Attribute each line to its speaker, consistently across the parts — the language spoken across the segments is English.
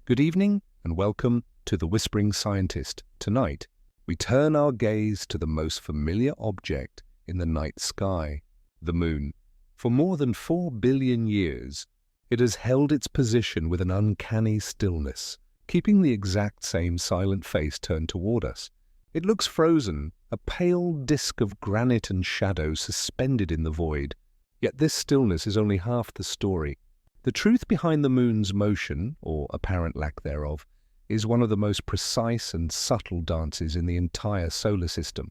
Speaker 1: Good evening and welcome to The Whispering Scientist. Tonight, we turn our gaze to the most familiar object in the night sky, the Moon. For more than 4 billion years, it has held its position with an uncanny stillness, keeping the exact same silent face turned toward us. It looks frozen, a pale disk of granite and shadow suspended in the void. Yet this stillness is only half the story. The truth behind the Moon's motion, or apparent lack thereof, is one of the most precise and subtle dances in the entire solar system.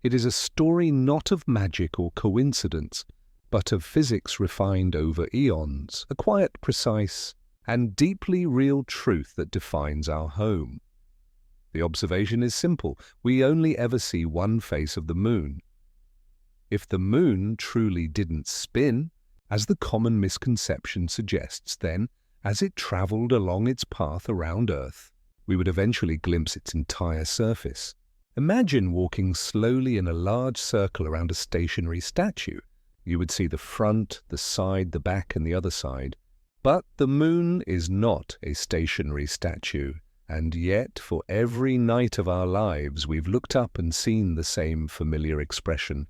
Speaker 1: It is a story not of magic or coincidence, but of physics refined over eons, a quiet, precise, and deeply real truth that defines our home. The observation is simple. We only ever see one face of the Moon. If the Moon truly didn't spin, as the common misconception suggests, then, as it travelled along its path around Earth, we would eventually glimpse its entire surface. Imagine walking slowly in a large circle around a stationary statue. You would see the front, the side, the back, and the other side. But the Moon is not a stationary statue, and yet for every night of our lives we've looked up and seen the same familiar expression,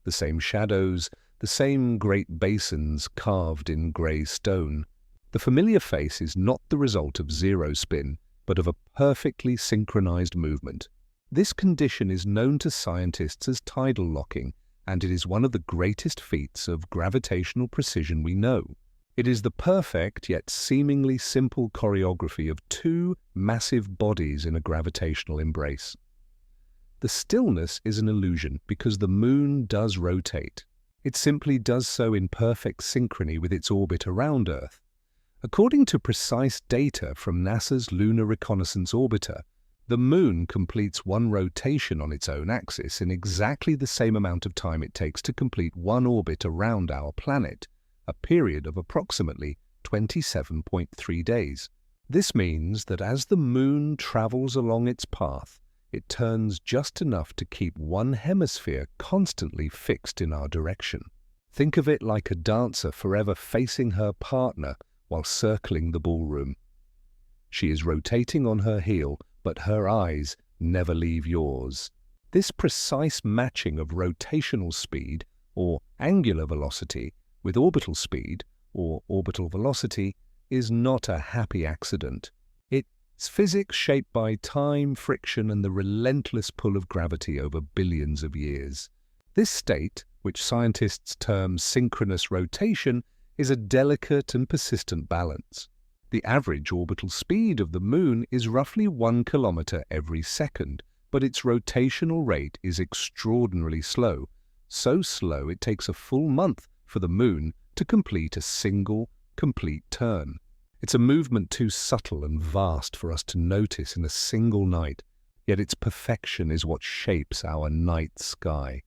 Speaker 1: the same shadows, the same great basins carved in grey stone. The familiar face is not the result of zero spin, but of a perfectly synchronized movement. This condition is known to scientists as tidal locking, and it is one of the greatest feats of gravitational precision we know. It is the perfect yet seemingly simple choreography of two massive bodies in a gravitational embrace. The stillness is an illusion because the Moon does rotate. It simply does so in perfect synchrony with its orbit around Earth. According to precise data from NASA's Lunar Reconnaissance Orbiter, the Moon completes one rotation on its own axis in exactly the same amount of time it takes to complete one orbit around our planet, a period of approximately 27.3 days. This means that as the Moon travels along its path, it turns just enough to keep one hemisphere constantly fixed in our direction. Think of it like a dancer forever facing her partner while circling the ballroom. She is rotating on her heel, but her eyes never leave yours. This precise matching of rotational speed, or angular velocity, with orbital speed, or orbital velocity, is not a happy accident. It's physics shaped by time, friction, and the relentless pull of gravity over billions of years. This state, which scientists term synchronous rotation, is a delicate and persistent balance. The average orbital speed of the Moon is roughly 1 kilometer every second, but its rotational rate is extraordinarily slow. So slow it takes a full month for the Moon to complete a single, complete turn. It's a movement too subtle and vast for us to notice in a single night, yet its perfection is what shapes our night sky.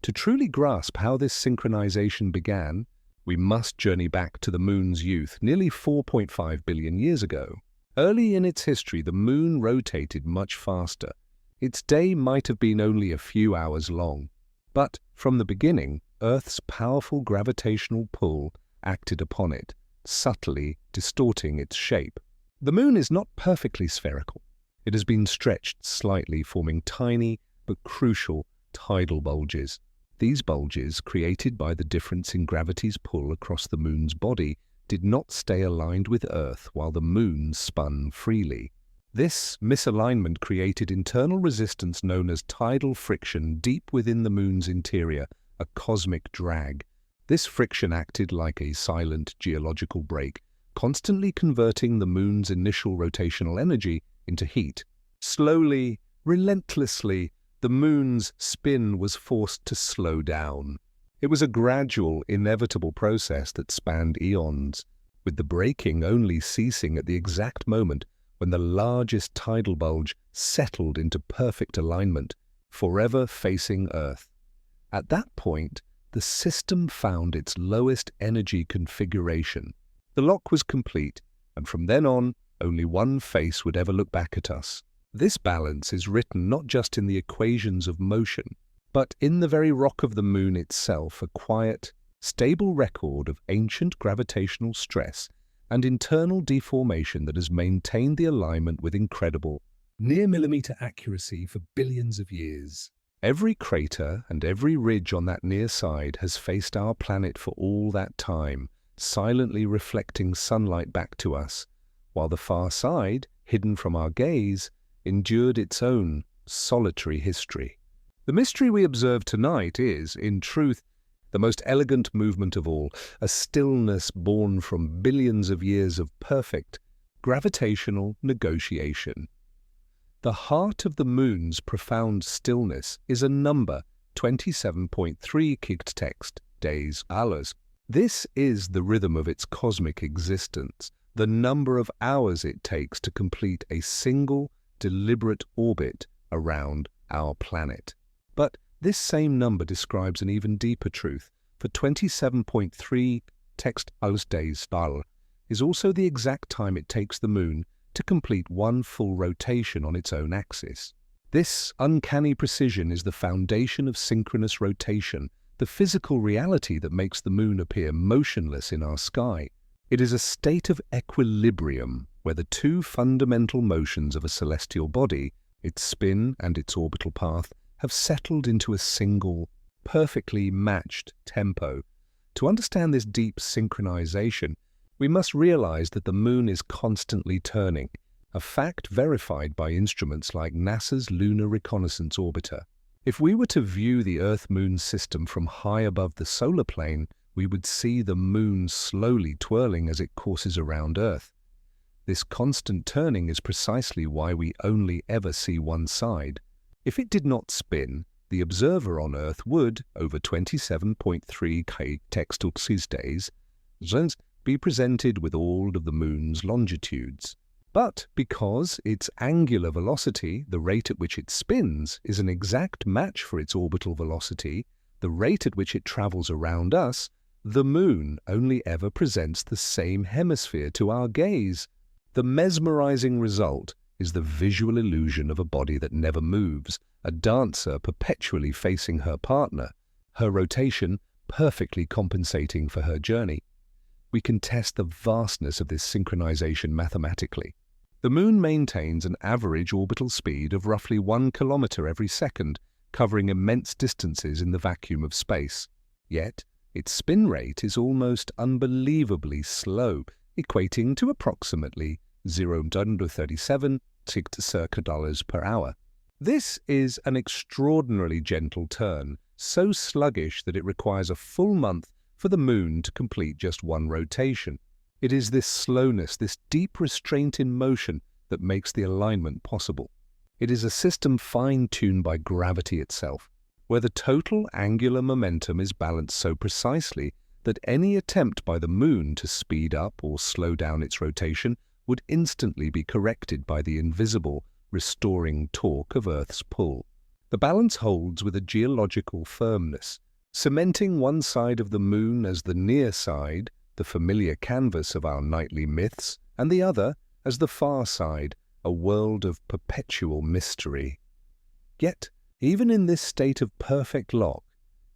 Speaker 1: To truly grasp how this synchronization began, we must journey back to the Moon's youth, nearly 4.5 billion years ago. Early in its history, the Moon rotated much faster. Its day might have been only a few hours long. But from the beginning, Earth's powerful gravitational pull acted upon it, subtly distorting its shape. The Moon is not perfectly spherical. It has been stretched slightly, forming tiny but crucial tidal bulges. These bulges, created by the difference in gravity's pull across the Moon's body, did not stay aligned with Earth while the Moon spun freely. This misalignment created internal resistance known as tidal friction deep within the Moon's interior, a cosmic drag. This friction acted like a silent geological brake, constantly converting the Moon's initial rotational energy into heat. Slowly, relentlessly, the Moon's spin was forced to slow down. It was a gradual, inevitable process that spanned eons, with the braking only ceasing at the exact moment when the largest tidal bulge settled into perfect alignment, forever facing Earth. At that point, the system found its lowest energy configuration. The lock was complete, and from then on, only one face would ever look back at us. This balance is written not just in the equations of motion, but in the very rock of the Moon itself, a quiet, stable record of ancient gravitational stress and internal deformation that has maintained the alignment with incredible near-millimeter accuracy for billions of years. Every crater and every ridge on that near side has faced our planet for all that time, silently reflecting sunlight back to us, while the far side, hidden from our gaze, endured its own solitary history. The mystery we observe tonight is, in truth, the most elegant movement of all, a stillness born from billions of years of perfect gravitational negotiation. The heart of the moon's profound stillness is a number, 27.3 kilotext days hours. This is the rhythm of its cosmic existence, the number of hours it takes to complete a single, deliberate orbit around our planet. But this same number describes an even deeper truth, for 27.3 text hours days is also the exact time it takes the moon to complete one full rotation on its own axis. This uncanny precision is the foundation of synchronous rotation, the physical reality that makes the moon appear motionless in our sky. It is a state of equilibrium where the two fundamental motions of a celestial body, its spin and its orbital path, have settled into a single, perfectly matched tempo. To understand this deep synchronization, we must realize that the moon is constantly turning, a fact verified by instruments like NASA's Lunar Reconnaissance Orbiter. If we were to view the Earth-Moon system from high above the solar plane, we would see the moon slowly twirling as it courses around Earth. This constant turning is precisely why we only ever see one side. If it did not spin, the observer on Earth would, over 27.3 kTextus days, be presented with all of the moon's longitudes. But because its angular velocity, the rate at which it spins, is an exact match for its orbital velocity, the rate at which it travels around us, the moon only ever presents the same hemisphere to our gaze. The mesmerizing result is the visual illusion of a body that never moves, a dancer perpetually facing her partner, her rotation perfectly compensating for her journey. We can test the vastness of this synchronization mathematically. The moon maintains an average orbital speed of roughly 1 kilometer every second, covering immense distances in the vacuum of space. Yet, its spin rate is almost unbelievably slow, equating to approximately 0.37 circa per hour. This is an extraordinarily gentle turn, so sluggish that it requires a full month for the moon to complete just one rotation. It is this slowness, this deep restraint in motion, that makes the alignment possible. It is a system fine-tuned by gravity itself, where the total angular momentum is balanced so precisely that any attempt by the moon to speed up or slow down its rotation would instantly be corrected by the invisible, restoring torque of Earth's pull. The balance holds with a geological firmness, cementing one side of the moon as the near side, the familiar canvas of our nightly myths, and the other as the far side, a world of perpetual mystery. Yet, even in this state of perfect lock,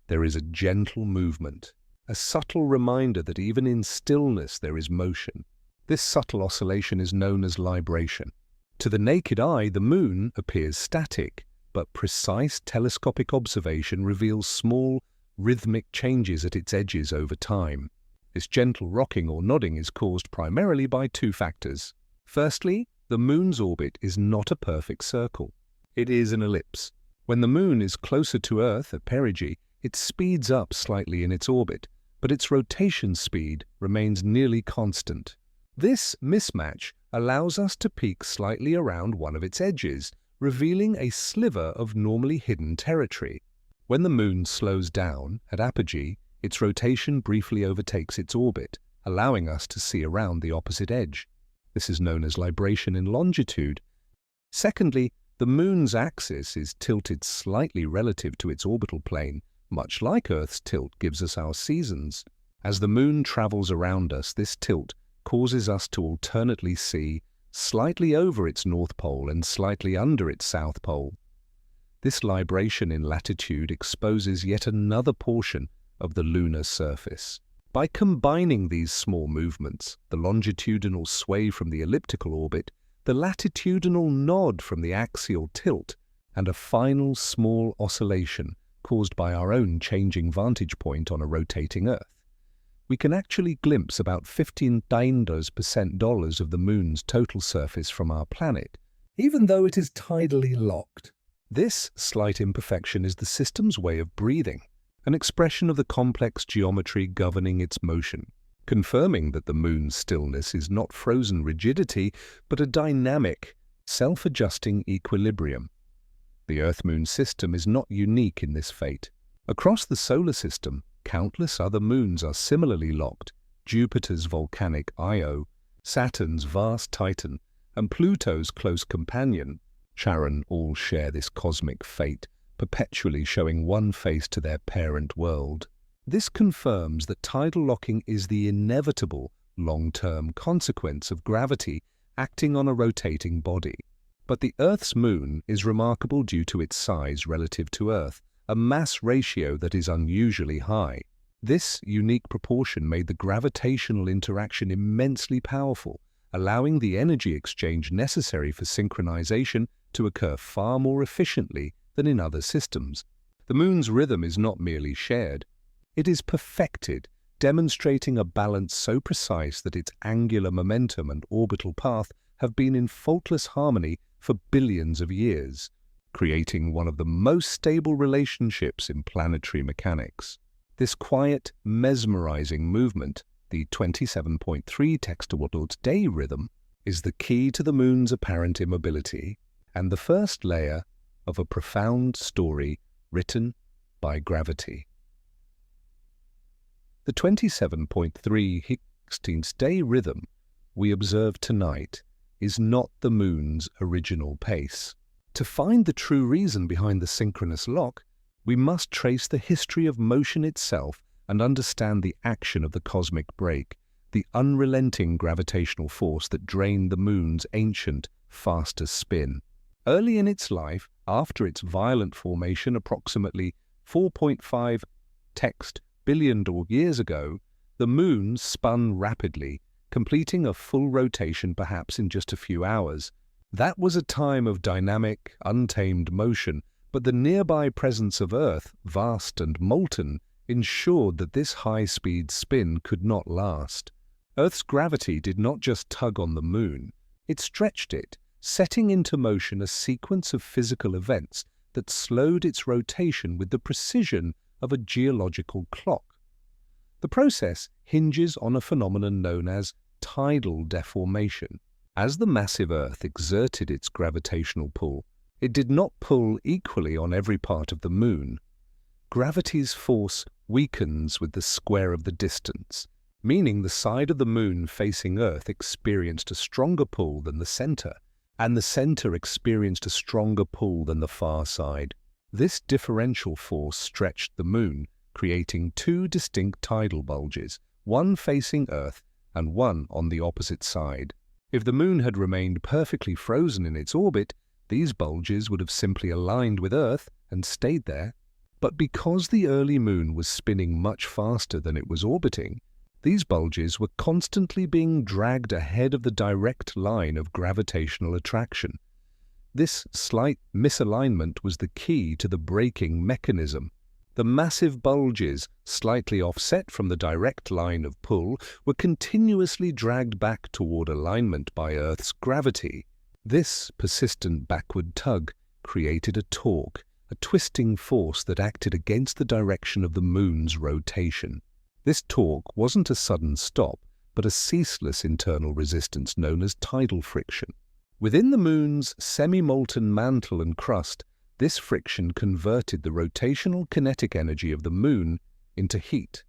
Speaker 1: there is a gentle movement, a subtle reminder that even in stillness there is motion. This subtle oscillation is known as libration. To the naked eye, the moon appears static, but precise telescopic observation reveals small, rhythmic changes at its edges over time. This gentle rocking or nodding is caused primarily by two factors. Firstly, the moon's orbit is not a perfect circle. It is an ellipse. When the moon is closer to Earth at perigee, it speeds up slightly in its orbit, but its rotation speed remains nearly constant. This mismatch allows us to peek slightly around one of its edges, revealing a sliver of normally hidden territory. When the moon slows down at apogee, its rotation briefly overtakes its orbit, allowing us to see around the opposite edge. This is known as libration in longitude. Secondly, the moon's axis is tilted slightly relative to its orbital plane, much like Earth's tilt gives us our seasons. As the moon travels around us, this tilt causes us to alternately see slightly over its north pole and slightly under its south pole. This libration in latitude exposes yet another portion of the lunar surface. By combining these small movements, the longitudinal sway from the elliptical orbit, the latitudinal nod from the axial tilt, and a final small oscillation caused by our own changing vantage point on a rotating Earth, we can actually glimpse about 15% of the Moon's total surface from our planet, even though it is tidally locked. This slight imperfection is the system's way of breathing, an expression of the complex geometry governing its motion, confirming that the Moon's stillness is not frozen rigidity, but a dynamic, self-adjusting equilibrium. The Earth-Moon system is not unique in this fate. Across the solar system, countless other moons are similarly locked. Jupiter's volcanic Io, Saturn's vast Titan, and Pluto's close companion, Charon, all share this cosmic fate, perpetually showing one face to their parent world. This confirms that tidal locking is the inevitable long-term consequence of gravity acting on a rotating body. But the Earth's moon is remarkable due to its size relative to Earth, a mass ratio that is unusually high. This unique proportion made the gravitational interaction immensely powerful, allowing the energy exchange necessary for synchronization to occur far more efficiently than in other systems. The moon's rhythm is not merely shared, it is perfected, demonstrating a balance so precise that its angular momentum and orbital path have been in faultless harmony for billions of years, creating one of the most stable relationships in planetary mechanics. This quiet, mesmerizing movement, the 27.3 textawatt-day rhythm, is the key to the moon's apparent immobility and the first layer of a profound story written by gravity. The 27.3 16th-day rhythm we observe tonight is not the moon's original pace. To find the true reason behind the synchronous lock, we must trace the history of motion itself and understand the action of the cosmic break, the unrelenting gravitational force that drained the moon's ancient, faster spin. Early in its life, after its violent formation approximately 4.5 billion years ago, the moon spun rapidly, completing a full rotation perhaps in just a few hours. That was a time of dynamic, untamed motion, but the nearby presence of Earth, vast and molten, ensured that this high-speed spin could not last. Earth's gravity did not just tug on the moon, it stretched it, setting into motion a sequence of physical events that slowed its rotation with the precision of a geological clock. The process hinges on a phenomenon known as tidal deformation. As the massive Earth exerted its gravitational pull, it did not pull equally on every part of the moon. Gravity's force weakens with the square of the distance, meaning the side of the moon facing Earth experienced a stronger pull than the center, and the center experienced a stronger pull than the far side. This differential force stretched the moon, creating two distinct tidal bulges, one facing Earth and one on the opposite side. If the moon had remained perfectly frozen in its orbit, these bulges would have simply aligned with Earth and stayed there. But because the early moon was spinning much faster than it was orbiting, these bulges were constantly being dragged ahead of the direct line of gravitational attraction. This slight misalignment was the key to the braking mechanism. The massive bulges, slightly offset from the direct line of pull, were continuously dragged back toward alignment by Earth's gravity. This persistent backward tug created a torque, a twisting force that acted against the direction of the moon's rotation. This torque wasn't a sudden stop, but a ceaseless internal resistance known as tidal friction. Within the moon's semi-molten mantle and crust, this friction converted the rotational kinetic energy of the moon into heat,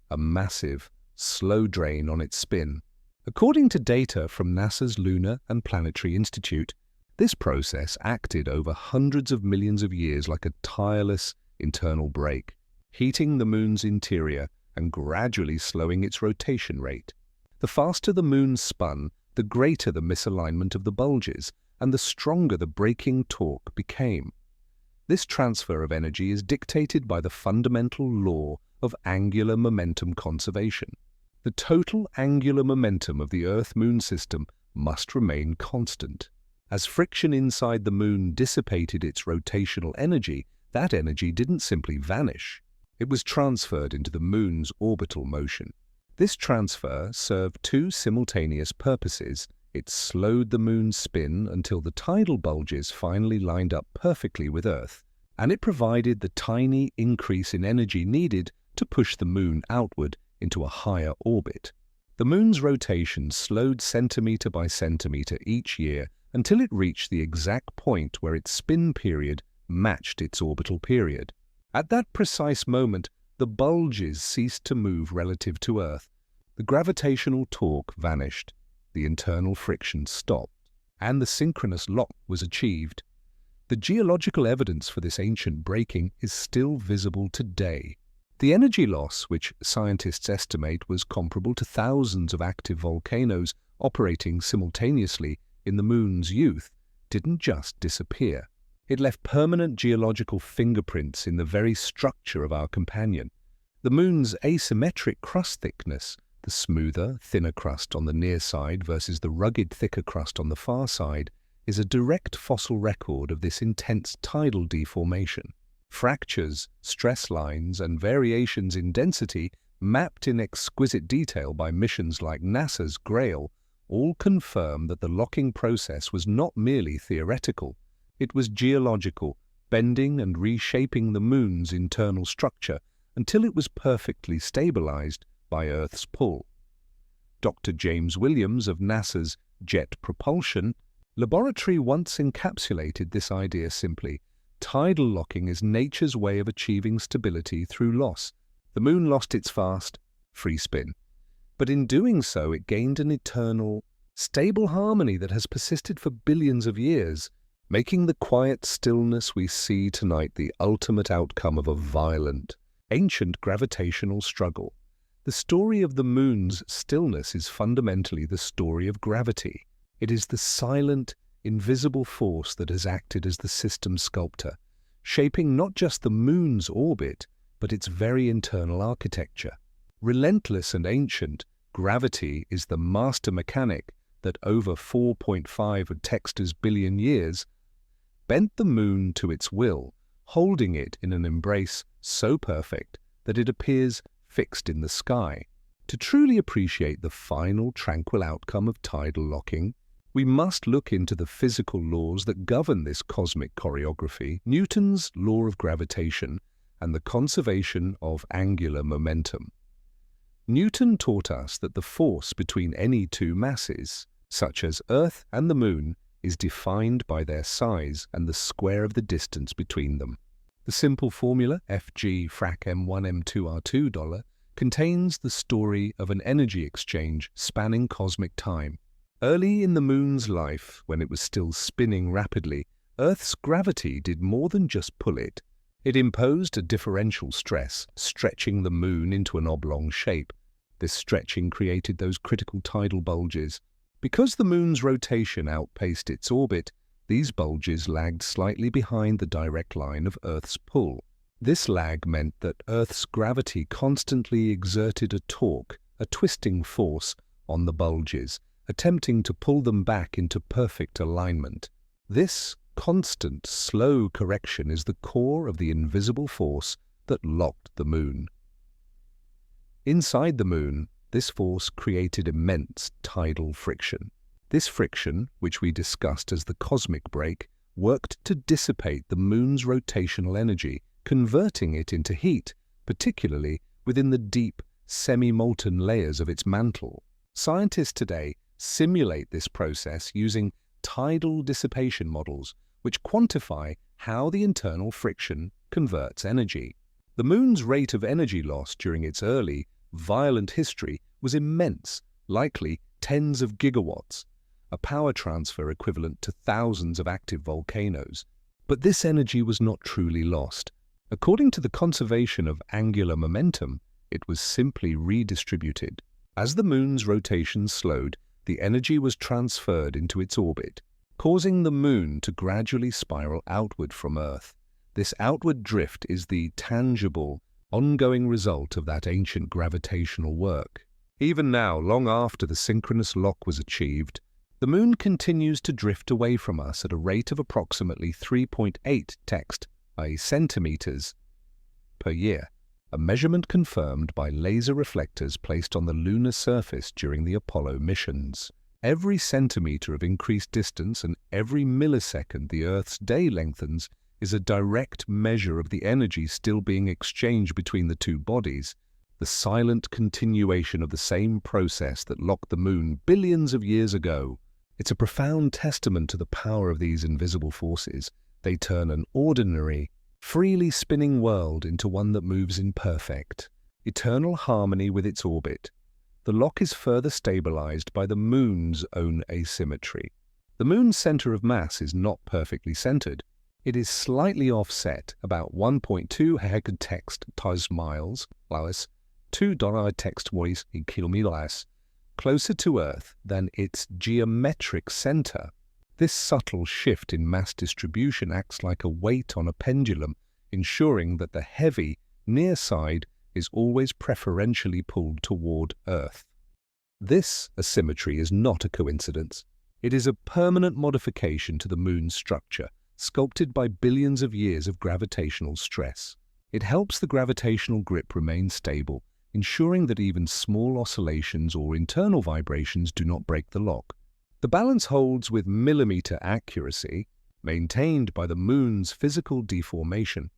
Speaker 1: a massive, slow drain on its spin. According to data from NASA's Lunar and Planetary Institute, this process acted over hundreds of millions of years like a tireless internal brake, heating the moon's interior and gradually slowing its rotation rate. The faster the moon spun, the greater the misalignment of the bulges, and the stronger the braking torque became. This transfer of energy is dictated by the fundamental law of angular momentum conservation. The total angular momentum of the Earth-Moon system must remain constant. As friction inside the Moon dissipated its rotational energy, that energy didn't simply vanish. It was transferred into the Moon's orbital motion. This transfer served two simultaneous purposes. It slowed the Moon's spin until the tidal bulges finally lined up perfectly with Earth, and it provided the tiny increase in energy needed to push the Moon outward into a higher orbit. The Moon's rotation slowed centimeter by centimeter each year until it reached the exact point where its spin period matched its orbital period. At that precise moment, the bulges ceased to move relative to Earth. The gravitational torque vanished, the internal friction stopped, and the synchronous lock was achieved. The geological evidence for this ancient breaking is still visible today. The energy loss, which scientists estimate was comparable to thousands of active volcanoes operating simultaneously in the Moon's youth, didn't just disappear. It left permanent geological fingerprints in the very structure of our companion. The Moon's asymmetric crust thickness, the smoother, thinner crust on the near side versus the rugged, thicker crust on the far side, is a direct fossil record of this intense tidal deformation. Fractures, stress lines, and variations in density, mapped in exquisite detail by missions like NASA's Grail, all confirm that the locking process was not merely theoretical. It was geological, bending and reshaping the Moon's internal structure until it was perfectly stabilized by Earth's pull. Dr. James Williams of NASA's Jet Propulsion Laboratory once encapsulated this idea simply: tidal locking is nature's way of achieving stability through loss. The Moon lost its fast, free spin, but in doing so it gained an eternal, stable harmony that has persisted for billions of years, making the quiet stillness we see tonight the ultimate outcome of a violent, ancient gravitational struggle. The story of the Moon's stillness is fundamentally the story of gravity. It is the silent, invisible force that has acted as the system sculptor, shaping not just the Moon's orbit, but its very internal architecture. Relentless and ancient, gravity is the master mechanic that over 4.5 Textor's billion years bent the Moon to its will, holding it in an embrace so perfect that it appears fixed in the sky. To truly appreciate the final tranquil outcome of tidal locking, we must look into the physical laws that govern this cosmic choreography, Newton's law of gravitation and the conservation of angular momentum. Newton taught us that the force between any two masses, such as Earth and the Moon, is defined by their size and the square of the distance between them. The simple formula, Fg frac m1 m2 r2 contains the story of an energy exchange spanning cosmic time. Early in the Moon's life, when it was still spinning rapidly, Earth's gravity did more than just pull it. It imposed a differential stress, stretching the Moon into an oblong shape. This stretching created those critical tidal bulges. Because the Moon's rotation outpaced its orbit, these bulges lagged slightly behind the direct line of Earth's pull. This lag meant that Earth's gravity constantly exerted a torque, a twisting force, on the bulges, attempting to pull them back into perfect alignment. This constant, slow correction is the core of the invisible force that locked the Moon. Inside the Moon, this force created immense tidal friction. This friction, which we discussed as the cosmic break, worked to dissipate the Moon's rotational energy, converting it into heat, particularly within the deep, semi-molten layers of its mantle. Scientists today simulate this process using tidal dissipation models, which quantify how the internal friction converts energy. The Moon's rate of energy loss during its early, violent history was immense, likely tens of gigawatts, a power transfer equivalent to thousands of active volcanoes. But this energy was not truly lost. According to the conservation of angular momentum, it was simply redistributed. As the Moon's rotation slowed, the energy was transferred into its orbit, causing the Moon to gradually spiral outward from Earth. This outward drift is the tangible, ongoing result of that ancient gravitational work. Even now, long after the synchronous lock was achieved, the Moon continues to drift away from us at a rate of approximately 3.8 centimeters per year, a measurement confirmed by laser reflectors placed on the lunar surface during the Apollo missions. Every centimeter of increased distance and every millisecond the Earth's day lengthens is a direct measure of the energy still being exchanged between the two bodies, the silent continuation of the same process that locked the Moon billions of years ago. It's a profound testament to the power of these invisible forces. They turn an ordinary, freely spinning world into one that moves in perfect, eternal harmony with its orbit. The lock is further stabilized by the Moon's own asymmetry. The Moon's center of mass is not perfectly centered. It is slightly offset, about 1.2 hecatextiles, 2 diatextoids in kilometers, closer to Earth than its geometric center. This subtle shift in mass distribution acts like a weight on a pendulum, ensuring that the heavy, near side is always preferentially pulled toward Earth. This asymmetry is not a coincidence. It is a permanent modification to the Moon's structure, sculpted by billions of years of gravitational stress. It helps the gravitational grip remain stable, ensuring that even small oscillations or internal vibrations do not break the lock. The balance holds with millimeter accuracy, maintained by the Moon's physical deformation.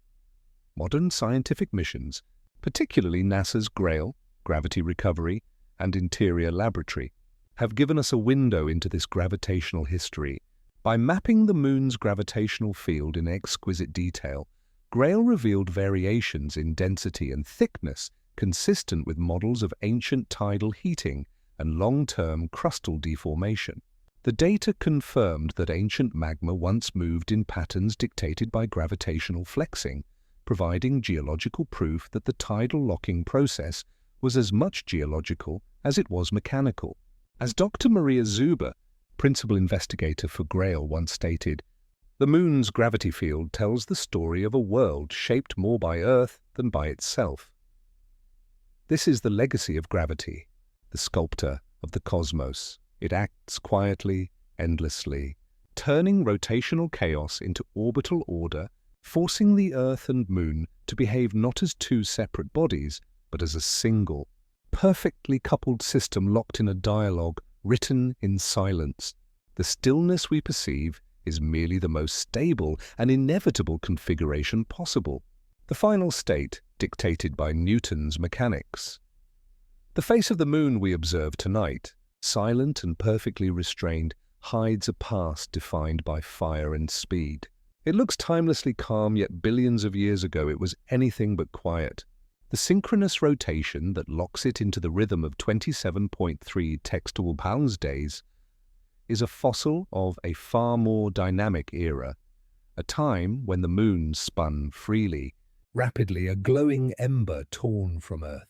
Speaker 1: Modern scientific missions, particularly NASA's GRAIL, Gravity Recovery, and Interior Laboratory, have given us a window into this gravitational history. By mapping the Moon's gravitational field in exquisite detail, GRAIL revealed variations in density and thickness consistent with models of ancient tidal heating and long-term crustal deformation. The data confirmed that ancient magma once moved in patterns dictated by gravitational flexing, providing geological proof that the tidal locking process was as much geological as it was mechanical. As Dr. Maria Zuber, principal investigator for GRAIL, once stated, "The Moon's gravity field tells the story of a world shaped more by Earth than by itself." This is the legacy of gravity, the sculptor of the cosmos. It acts quietly, endlessly, turning rotational chaos into orbital order, forcing the Earth and Moon to behave not as two separate bodies, but as a single, perfectly coupled system locked in a dialogue written in silence. The stillness we perceive is merely the most stable and inevitable configuration possible, the final state dictated by Newton's mechanics. The face of the Moon we observe tonight, silent and perfectly restrained, hides a past defined by fire and speed. It looks timelessly calm, yet billions of years ago it was anything but quiet. The synchronous rotation that locks it into the rhythm of 27.3 textile pounds days is a fossil of a far more dynamic era, a time when the Moon spun freely, rapidly, a glowing ember torn from Earth.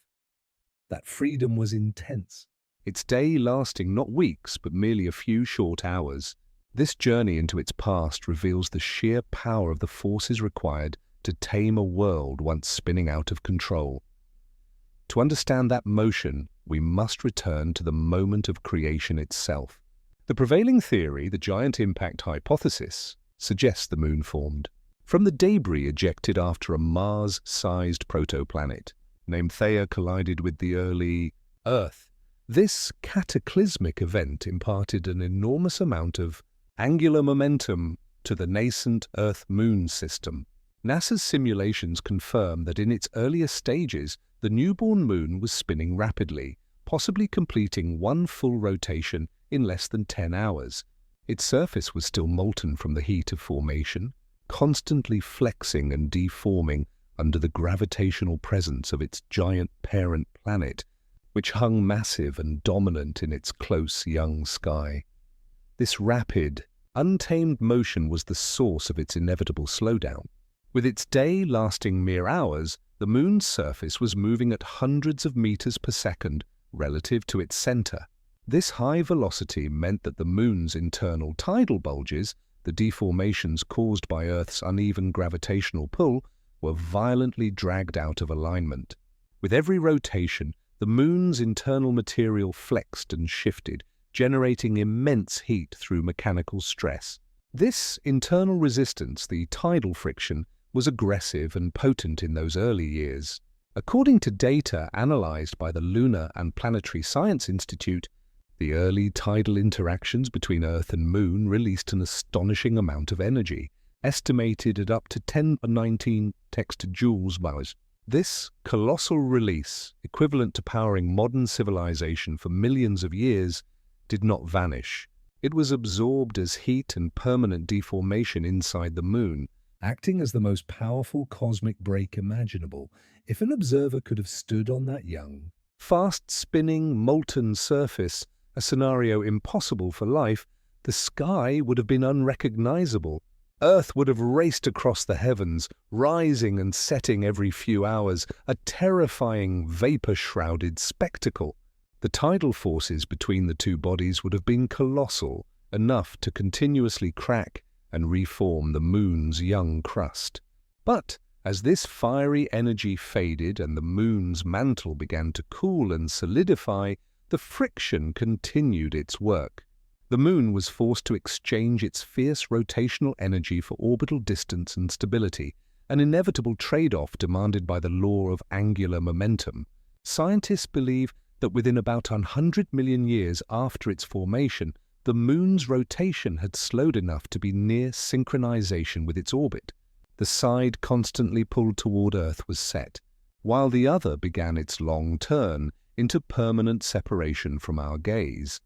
Speaker 1: That freedom was intense, its day lasting not weeks but merely a few short hours. This journey into its past reveals the sheer power of the forces required to tame a world once spinning out of control. To understand that motion, we must return to the moment of creation itself. The prevailing theory, the giant impact hypothesis, suggests the Moon formed from the debris ejected after a Mars-sized protoplanet named Theia collided with the early Earth. This cataclysmic event imparted an enormous amount of angular momentum to the nascent Earth-Moon system. NASA's simulations confirm that in its earlier stages, the newborn Moon was spinning rapidly, possibly completing one full rotation in less than 10 hours. Its surface was still molten from the heat of formation, constantly flexing and deforming under the gravitational presence of its giant parent planet, which hung massive and dominant in its close young sky. This rapid, untamed motion was the source of its inevitable slowdown. With its day lasting mere hours, the Moon's surface was moving at hundreds of meters per second relative to its center. This high velocity meant that the Moon's internal tidal bulges, the deformations caused by Earth's uneven gravitational pull, were violently dragged out of alignment. With every rotation, the Moon's internal material flexed and shifted, generating immense heat through mechanical stress. This internal resistance, the tidal friction, was aggressive and potent in those early years. According to data analyzed by the Lunar and Planetary Science Institute, the early tidal interactions between Earth and Moon released an astonishing amount of energy, estimated at up to 10 to 19 textajoules. This colossal release, equivalent to powering modern civilization for millions of years, did not vanish. It was absorbed as heat and permanent deformation inside the Moon, acting as the most powerful cosmic break imaginable. If an observer could have stood on that young, fast-spinning, molten surface, a scenario impossible for life, the sky would have been unrecognizable. Earth would have raced across the heavens, rising and setting every few hours, a terrifying, vapor-shrouded spectacle. The tidal forces between the two bodies would have been colossal, enough to continuously crack and reform the Moon's young crust. But as this fiery energy faded and the Moon's mantle began to cool and solidify, the friction continued its work. The Moon was forced to exchange its fierce rotational energy for orbital distance and stability, an inevitable trade-off demanded by the law of angular momentum. Scientists believe that within about 100 million years after its formation, the Moon's rotation had slowed enough to be near synchronization with its orbit. The side constantly pulled toward Earth was set, while the other began its long turn into permanent separation from our gaze.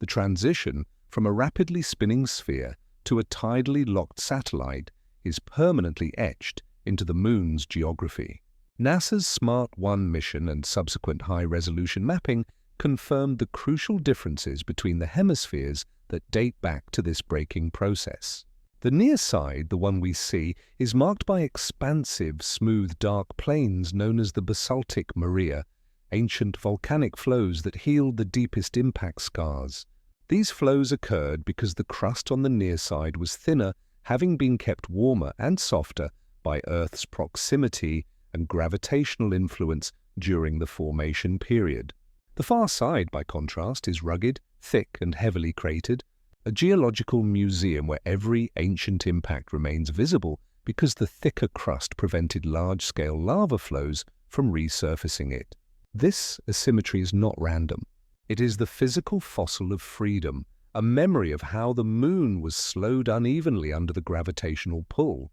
Speaker 1: The transition from a rapidly spinning sphere to a tidally locked satellite is permanently etched into the Moon's geography. NASA's SMART 1 mission and subsequent high-resolution mapping confirmed the crucial differences between the hemispheres that date back to this breaking process. The near side, the one we see, is marked by expansive, smooth, dark plains known as the basaltic maria, ancient volcanic flows that healed the deepest impact scars. These flows occurred because the crust on the near side was thinner, having been kept warmer and softer by Earth's proximity and gravitational influence during the formation period. The far side, by contrast, is rugged, thick, and heavily cratered, a geological museum where every ancient impact remains visible because the thicker crust prevented large-scale lava flows from resurfacing it. This asymmetry is not random. It is the physical fossil of freedom, a memory of how the Moon was slowed unevenly under the gravitational pull.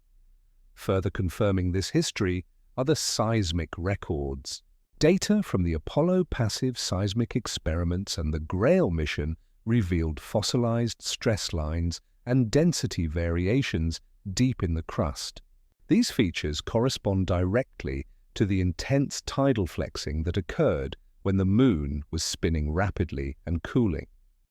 Speaker 1: Further confirming this history are the seismic records. Data from the Apollo passive seismic experiments and the Grail mission revealed fossilized stress lines and density variations deep in the crust. These features correspond directly to the intense tidal flexing that occurred when the Moon was spinning rapidly and cooling.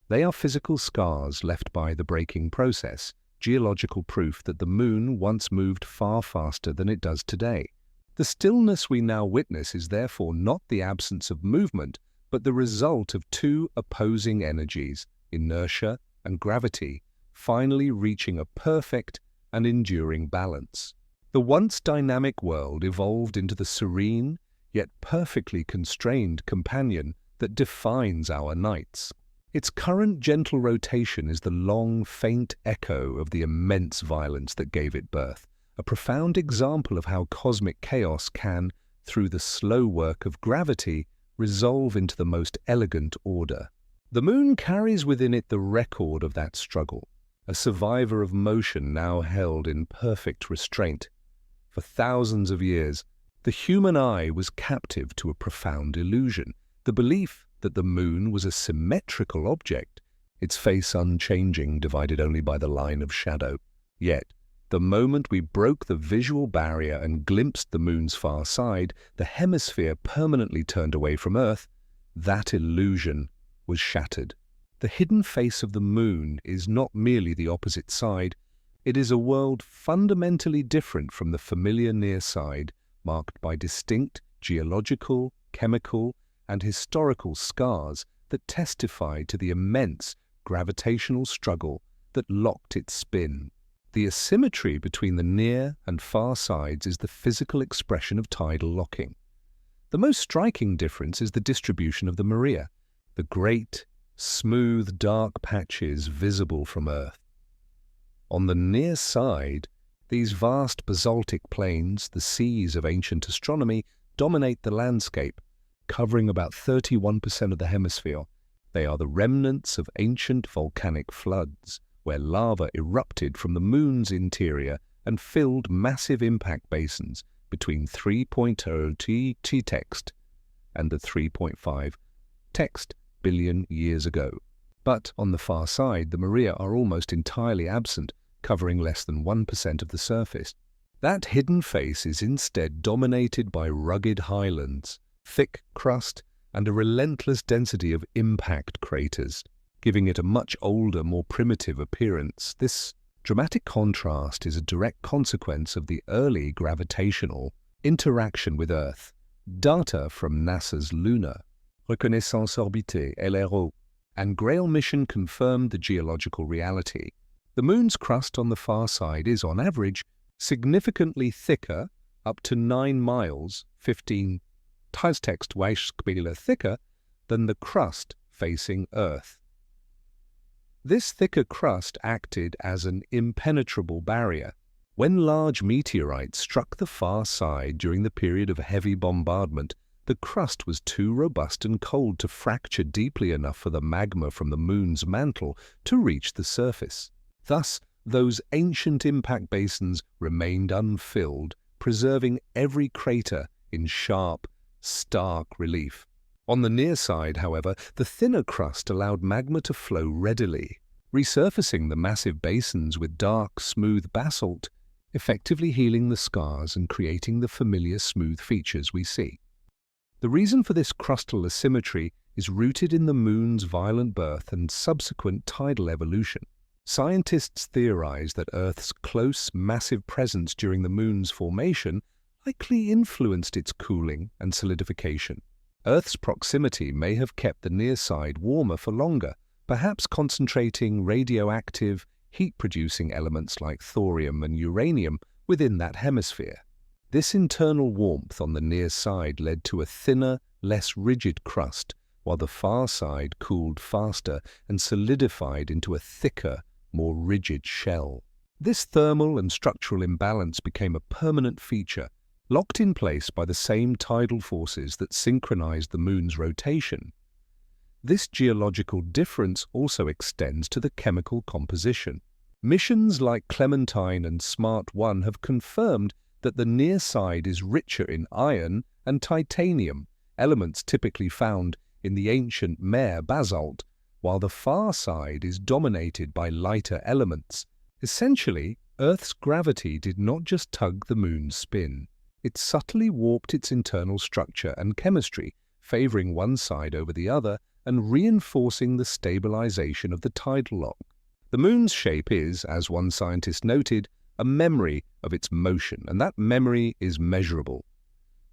Speaker 1: They are physical scars left by the breaking process, geological proof that the Moon once moved far faster than it does today. The stillness we now witness is therefore not the absence of movement, but the result of two opposing energies, inertia and gravity, finally reaching a perfect and enduring balance. The once dynamic world evolved into the serene, yet perfectly constrained companion that defines our nights. Its current gentle rotation is the long, faint echo of the immense violence that gave it birth, a profound example of how cosmic chaos can, through the slow work of gravity, resolve into the most elegant order. The Moon carries within it the record of that struggle, a survivor of motion now held in perfect restraint. For thousands of years, the human eye was captive to a profound illusion, the belief that the Moon was a symmetrical object, its face unchanging, divided only by the line of shadow. Yet, the moment we broke the visual barrier and glimpsed the Moon's far side, the hemisphere permanently turned away from Earth, that illusion was shattered. The hidden face of the Moon is not merely the opposite side, it is a world fundamentally different from the familiar near side, marked by distinct geological, chemical, and historical scars that testify to the immense gravitational struggle that locked its spin. The asymmetry between the near and far sides is the physical expression of tidal locking. The most striking difference is the distribution of the Maria, the great, smooth, dark patches visible from Earth. On the near side, these vast basaltic plains, the seas of ancient astronomy, dominate the landscape, covering about 31% of the hemisphere. They are the remnants of ancient volcanic floods, where lava erupted from the Moon's interior and filled massive impact basins between 3.0 T-text and the 3.5 text billion years ago. But on the far side, the Maria are almost entirely absent, covering less than 1% of the surface. That hidden face is instead dominated by rugged highlands, thick crust, and a relentless density of impact craters, giving it a much older, more primitive appearance. This dramatic contrast is a direct consequence of the early gravitational interaction with Earth. Data from NASA's Lunar Reconnaissance Orbitée (LRO) and Grail mission confirmed the geological reality. The Moon's crust on the far side is, on average, significantly thicker, up to 9 miles, 15 Text-Weichspieler thicker, than the crust facing Earth. This thicker crust acted as an impenetrable barrier. When large meteorites struck the far side during the period of heavy bombardment, the crust was too robust and cold to fracture deeply enough for the magma from the Moon's mantle to reach the surface. Thus, those ancient impact basins remained unfilled, preserving every crater in sharp, stark relief. On the near side, however, the thinner crust allowed magma to flow readily, resurfacing the massive basins with dark, smooth basalt, effectively healing the scars and creating the familiar smooth features we see. The reason for this crustal asymmetry is rooted in the Moon's violent birth and subsequent tidal evolution. Scientists theorize that Earth's close, massive presence during the Moon's formation likely influenced its cooling and solidification. Earth's proximity may have kept the near side warmer for longer, perhaps concentrating radioactive, heat-producing elements like thorium and uranium within that hemisphere. This internal warmth on the near side led to a thinner, less rigid crust, while the far side cooled faster and solidified into a thicker, more rigid shell. This thermal and structural imbalance became a permanent feature, locked in place by the same tidal forces that synchronized the Moon's rotation. This geological difference also extends to the chemical composition. Missions like Clementine and SMART 1 have confirmed that the near side is richer in iron and titanium, elements typically found in the ancient Mare basalt, while the far side is dominated by lighter elements. Essentially, Earth's gravity did not just tug the Moon's spin. It subtly warped its internal structure and chemistry, favoring one side over the other and reinforcing the stabilization of the tidal lock. The Moon's shape is, as one scientist noted, a memory of its motion, and that memory is measurable.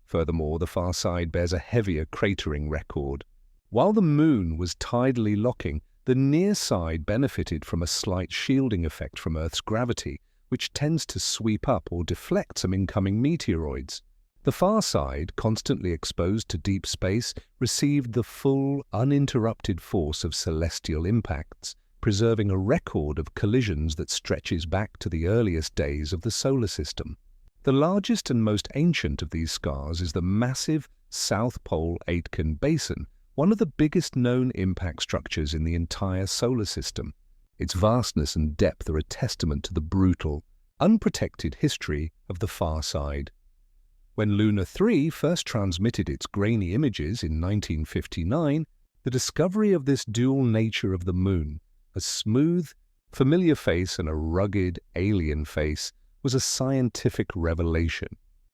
Speaker 1: Furthermore, the far side bears a heavier cratering record. While the Moon was tidally locking, the near side benefited from a slight shielding effect from Earth's gravity, which tends to sweep up or deflect some incoming meteoroids. The far side, constantly exposed to deep space, received the full, uninterrupted force of celestial impacts, preserving a record of collisions that stretches back to the earliest days of the solar system. The largest and most ancient of these scars is the massive South Pole Aitken Basin, one of the biggest known impact structures in the entire solar system. Its vastness and depth are a testament to the brutal, unprotected history of the far side. When Luna 3 first transmitted its grainy images in 1959, the discovery of this dual nature of the Moon, a smooth, familiar face and a rugged, alien face, was a scientific revelation.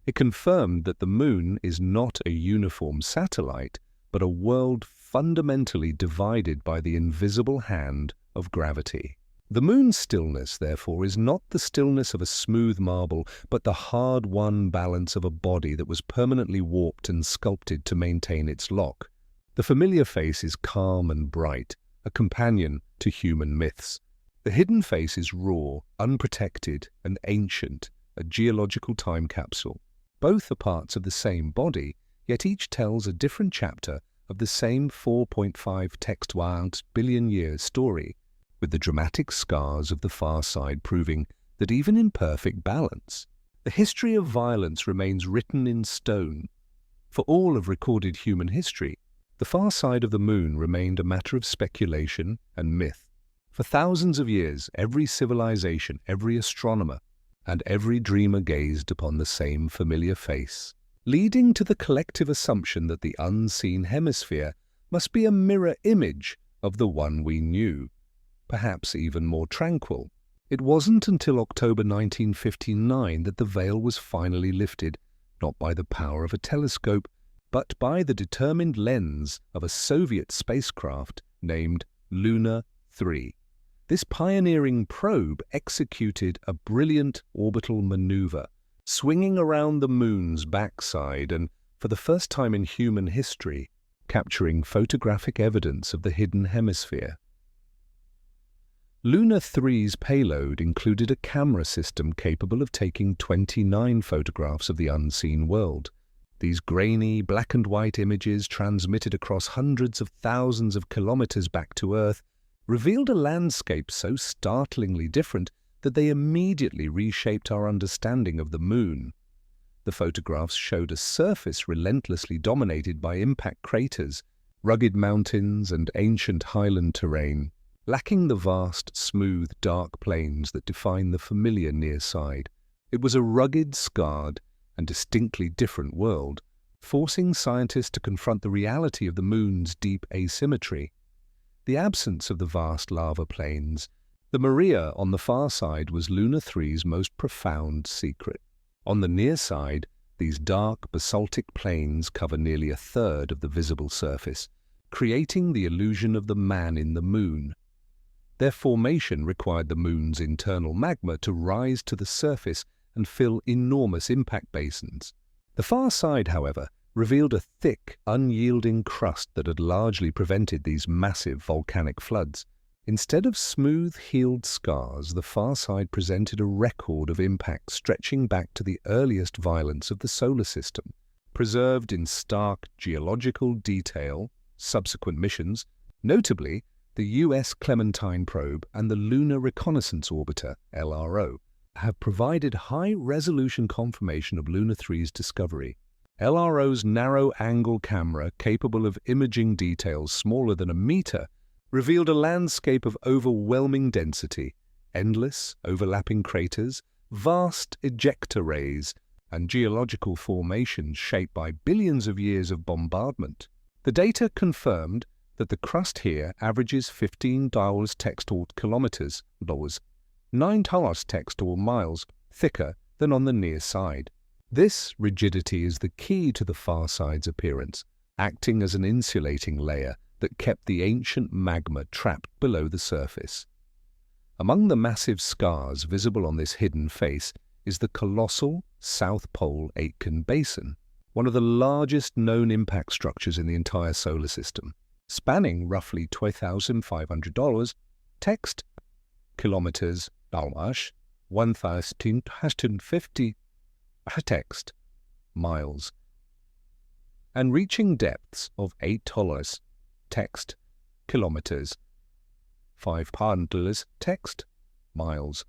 Speaker 1: It confirmed that the Moon is not a uniform satellite, but a world fundamentally divided by the invisible hand of gravity. The Moon's stillness, therefore, is not the stillness of a smooth marble, but the hard-won balance of a body that was permanently warped and sculpted to maintain its lock. The familiar face is calm and bright, a companion to human myths. The hidden face is raw, unprotected, and ancient, a geological time capsule. Both are parts of the same body, yet each tells a different chapter of the same 4.5 text-wild billion years story, with the dramatic scars of the far side proving that even in perfect balance, the history of violence remains written in stone. For all of recorded human history, the far side of the moon remained a matter of speculation and myth. For thousands of years, every civilization, every astronomer, and every dreamer gazed upon the same familiar face, leading to the collective assumption that the unseen hemisphere must be a mirror image of the one we knew, perhaps even more tranquil. It wasn't until October 1959 that the veil was finally lifted, not by the power of a telescope, but by the determined lens of a Soviet spacecraft named Luna 3. This pioneering probe executed a brilliant orbital maneuver, swinging around the moon's backside and, for the first time in human history, capturing photographic evidence of the hidden hemisphere. Luna 3's payload included a camera system capable of taking 29 photographs of the unseen world. These grainy, black-and-white images, transmitted across hundreds of thousands of kilometers back to Earth, revealed a landscape so startlingly different that they immediately reshaped our understanding of the moon. The photographs showed a surface relentlessly dominated by impact craters, rugged mountains, and ancient highland terrain, lacking the vast, smooth, dark plains that define the familiar near side. It was a rugged, scarred, and distinctly different world, forcing scientists to confront the reality of the moon's deep asymmetry. The absence of the vast lava plains, the Maria on the far side, was Luna 3's most profound secret. On the near side, these dark basaltic plains cover nearly a third of the visible surface, creating the illusion of the man in the moon. Their formation required the moon's internal magma to rise to the surface and fill enormous impact basins. The far side, however, revealed a thick, unyielding crust that had largely prevented these massive volcanic floods. Instead of smooth, healed scars, the far side presented a record of impact stretching back to the earliest violence of the solar system. Preserved in stark geological detail, subsequent missions, notably the U.S. Clementine probe and the Lunar Reconnaissance Orbiter, LRO, have provided high-resolution confirmation of Luna 3's discovery. LRO's narrow-angle camera, capable of imaging details smaller than a meter, revealed a landscape of overwhelming density, endless, overlapping craters, vast ejecta rays, and geological formations shaped by billions of years of bombardment. The data confirmed that the crust here averages 15 textile kilometers, $9 textile miles, thicker than on the near side. This rigidity is the key to the far side's appearance, acting as an insulating layer that kept the ancient magma trapped below the surface. Among the massive scars visible on this hidden face is the colossal South Pole Aitken Basin, one of the largest known impact structures in the entire solar system, spanning roughly 2,500 text kilometers, 1,250 text miles, and reaching depths of 8 text kilometers, 500 text miles.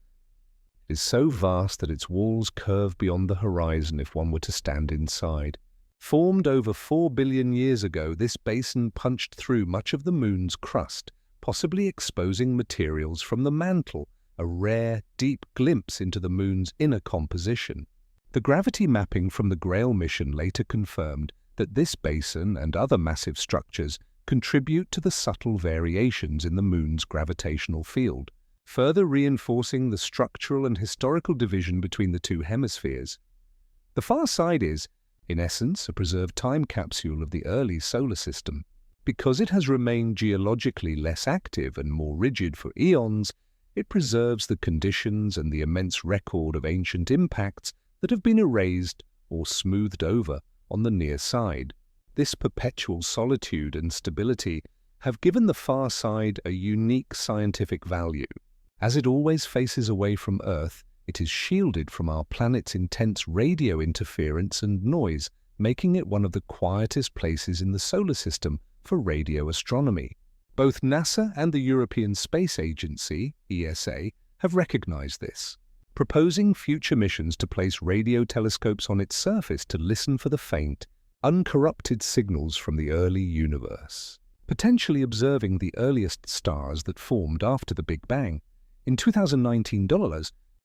Speaker 1: It is so vast that its walls curve beyond the horizon if one were to stand inside. Formed over 4 billion years ago, this basin punched through much of the moon's crust, possibly exposing materials from the mantle, a rare, deep glimpse into the moon's inner composition. The gravity mapping from the Grail mission later confirmed that this basin and other massive structures contribute to the subtle variations in the moon's gravitational field, further reinforcing the structural and historical division between the two hemispheres. The far side is, in essence, a preserved time capsule of the early solar system. Because it has remained geologically less active and more rigid for eons, it preserves the conditions and the immense record of ancient impacts that have been erased or smoothed over on the near side. This perpetual solitude and stability have given the far side a unique scientific value. As it always faces away from Earth, it is shielded from our planet's intense radio interference and noise, making it one of the quietest places in the solar system for radio astronomy. Both NASA and the European Space Agency, ESA, have recognized this, proposing future missions to place radio telescopes on its surface to listen for the faint, uncorrupted signals from the early universe, potentially observing the earliest stars that formed after the Big Bang. In 2019,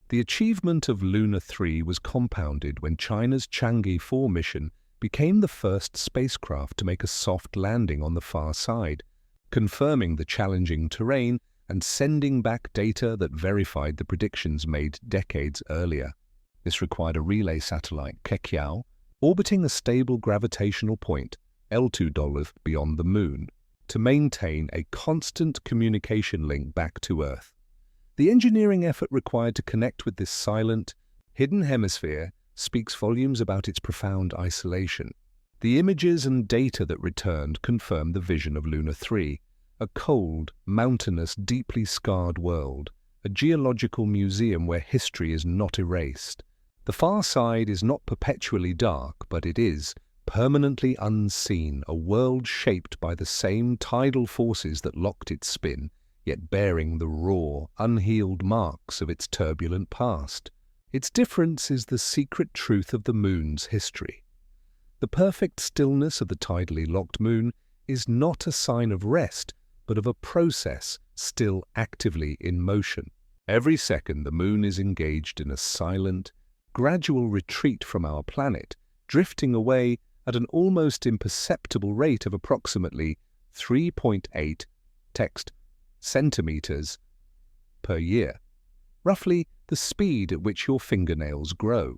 Speaker 1: the achievement of Luna 3 was compounded when China's Chang'e 4 mission became the first spacecraft to make a soft landing on the far side, confirming the challenging terrain and sending back data that verified the predictions made decades earlier. This required a relay satellite, Kekiao, orbiting a stable gravitational point, L2, beyond the Moon, to maintain a constant communication link back to Earth. The engineering effort required to connect with this silent, hidden hemisphere speaks volumes about its profound isolation. The images and data that returned confirmed the vision of Luna 3, a cold, mountainous, deeply scarred world, a geological museum where history is not erased. The far side is not perpetually dark, but it is permanently unseen, a world shaped by the same tidal forces that locked its spin, yet bearing the raw, unhealed marks of its turbulent past. Its difference is the secret truth of the Moon's history. The perfect stillness of the tidally locked Moon is not a sign of rest, but of a process still actively in motion. Every second, the Moon is engaged in a silent, gradual retreat from our planet, drifting away at an almost imperceptible rate of approximately 3.8 centimeters per year, roughly the speed at which your fingernails grow.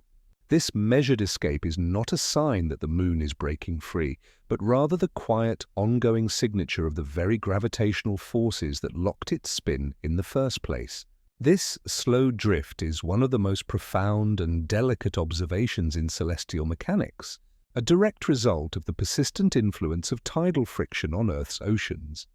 Speaker 1: This measured escape is not a sign that the Moon is breaking free, but rather the quiet, ongoing signature of the very gravitational forces that locked its spin in the first place. This slow drift is one of the most profound and delicate observations in celestial mechanics, a direct result of the persistent influence of tidal friction on Earth's oceans.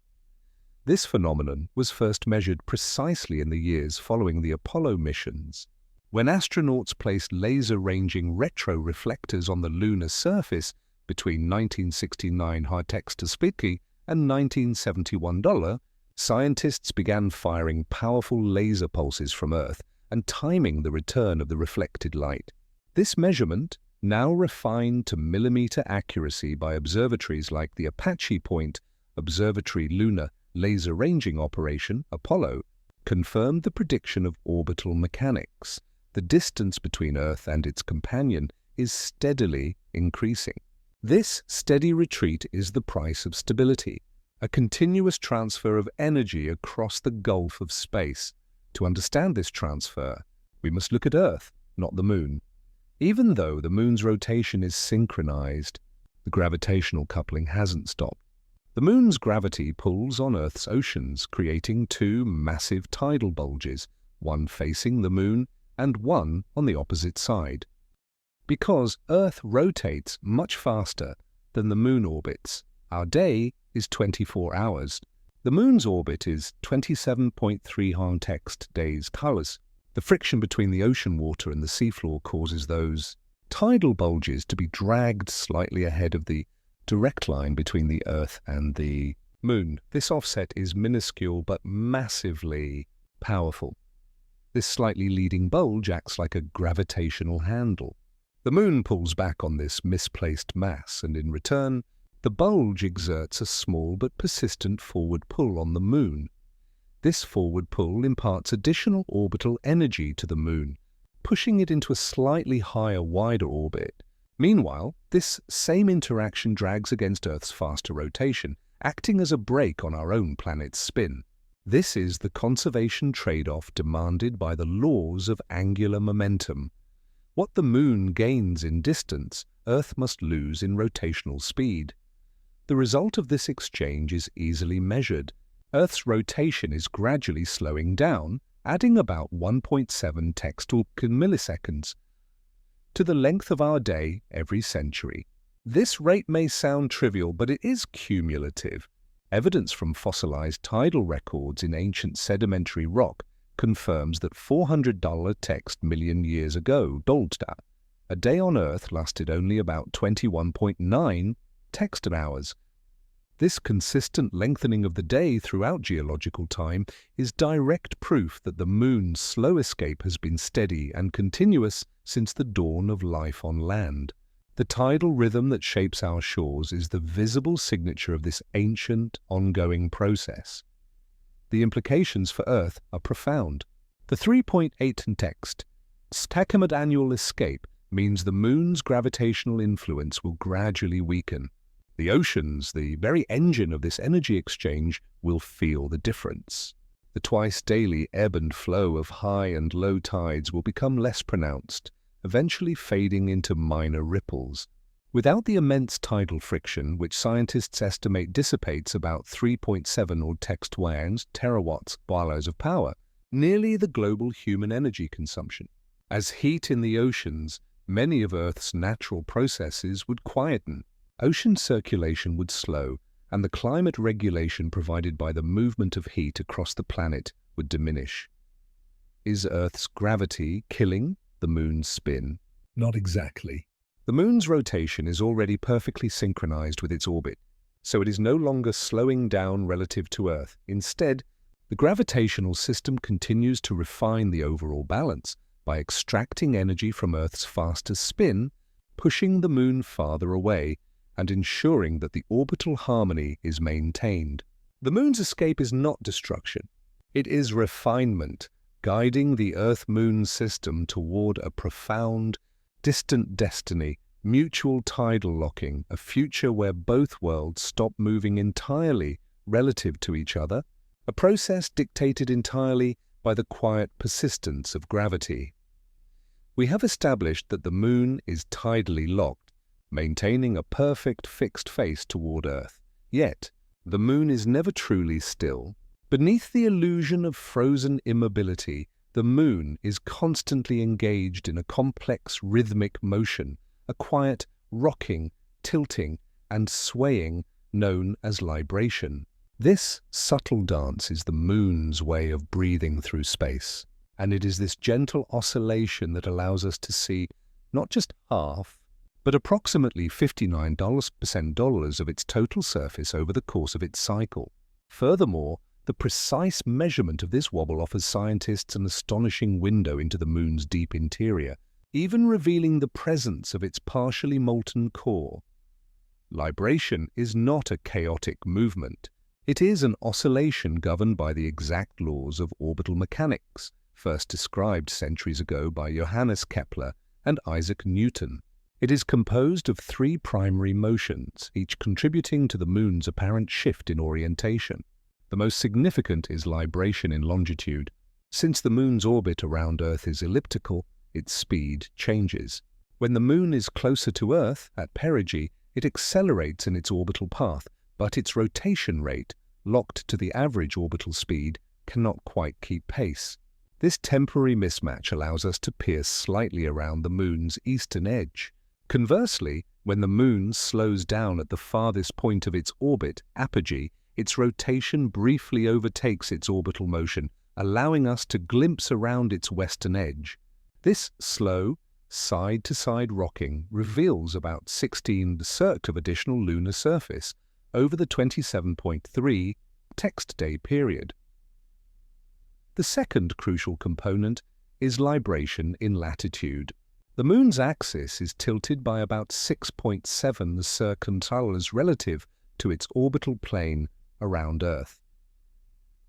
Speaker 1: This phenomenon was first measured precisely in the years following the Apollo missions, when astronauts placed laser-ranging retroreflectors on the lunar surface between 1969 and 1971. Scientists began firing powerful laser pulses from Earth and timing the return of the reflected light. This measurement, now refined to millimeter accuracy by observatories like the Apache Point Observatory Lunar Laser Ranging Operation, Apollo, confirmed the prediction of orbital mechanics. The distance between Earth and its companion is steadily increasing. This steady retreat is the price of stability, a continuous transfer of energy across the gulf of space. To understand this transfer, we must look at Earth, not the Moon. Even though the Moon's rotation is synchronized, the gravitational coupling hasn't stopped. The Moon's gravity pulls on Earth's oceans, creating two massive tidal bulges, one facing the Moon and one on the opposite side. Because Earth rotates much faster than the Moon orbits, our day is 24 hours. The Moon's orbit is 27.3 days colors. The friction between the ocean water and the seafloor causes those tidal bulges to be dragged slightly ahead of the direct line between the Earth and the Moon. This offset is minuscule but massively powerful. This slightly leading bulge acts like a gravitational handle. The Moon pulls back on this misplaced mass, and in return, the bulge exerts a small but persistent forward pull on the Moon. This forward pull imparts additional orbital energy to the Moon, pushing it into a slightly higher, wider orbit. Meanwhile, this same interaction drags against Earth's faster rotation, acting as a brake on our own planet's spin. This is the conservation trade-off demanded by the laws of angular momentum. What the Moon gains in distance, Earth must lose in rotational speed. The result of this exchange is easily measured. Earth's rotation is gradually slowing down, adding about 1.7 milliseconds to the length of our day every century. This rate may sound trivial, but it is cumulative. Evidence from fossilized tidal records in ancient sedimentary rock confirms that $400 text million years ago, Dolda, a day on Earth lasted only about 21.9 text hours. This consistent lengthening of the day throughout geological time is direct proof that the Moon's slow escape has been steady and continuous since the dawn of life on land. The tidal rhythm that shapes our shores is the visible signature of this ancient, ongoing process. The implications for Earth are profound. The 3.8 text Stackamid annual escape means the Moon's gravitational influence will gradually weaken. The oceans, the very engine of this energy exchange, will feel the difference. The twice-daily ebb and flow of high and low tides will become less pronounced, eventually fading into minor ripples. Without the immense tidal friction, which scientists estimate dissipates about 3.7 or text terawatts hours of power, nearly the global human energy consumption. As heat in the oceans, many of Earth's natural processes would quieten. Ocean circulation would slow, and the climate regulation provided by the movement of heat across the planet would diminish. Is Earth's gravity killing the Moon's spin? Not exactly. The Moon's rotation is already perfectly synchronized with its orbit, so it is no longer slowing down relative to Earth. Instead, the gravitational system continues to refine the overall balance by extracting energy from Earth's faster spin, pushing the Moon farther away, and ensuring that the orbital harmony is maintained. The Moon's escape is not destruction. It is refinement, guiding the Earth-Moon system toward a profound, distant destiny, mutual tidal locking, a future where both worlds stop moving entirely relative to each other, a process dictated entirely by the quiet persistence of gravity. We have established that the Moon is tidally locked, maintaining a perfect fixed face toward Earth. Yet, the Moon is never truly still. Beneath the illusion of frozen immobility, the Moon is constantly engaged in a complex rhythmic motion, a quiet rocking, tilting, and swaying known as libration. This subtle dance is the Moon's way of breathing through space, and it is this gentle oscillation that allows us to see not just half, but approximately 59% of its total surface over the course of its cycle. Furthermore, the precise measurement of this wobble offers scientists an astonishing window into the Moon's deep interior, even revealing the presence of its partially molten core. Libration is not a chaotic movement. It is an oscillation governed by the exact laws of orbital mechanics, first described centuries ago by Johannes Kepler and Isaac Newton. It is composed of three primary motions, each contributing to the Moon's apparent shift in orientation. The most significant is libration in longitude. Since the Moon's orbit around Earth is elliptical, its speed changes. When the Moon is closer to Earth, at perigee, it accelerates in its orbital path, but its rotation rate, locked to the average orbital speed, cannot quite keep pace. This temporary mismatch allows us to pierce slightly around the Moon's eastern edge. Conversely, when the Moon slows down at the farthest point of its orbit, apogee, its rotation briefly overtakes its orbital motion, allowing us to glimpse around its western edge. This slow, side-to-side rocking reveals about 16 circ of additional lunar surface over the 27.3 text day period. The second crucial component is libration in latitude. The Moon's axis is tilted by about 6.7 circumtales relative to its orbital plane around Earth.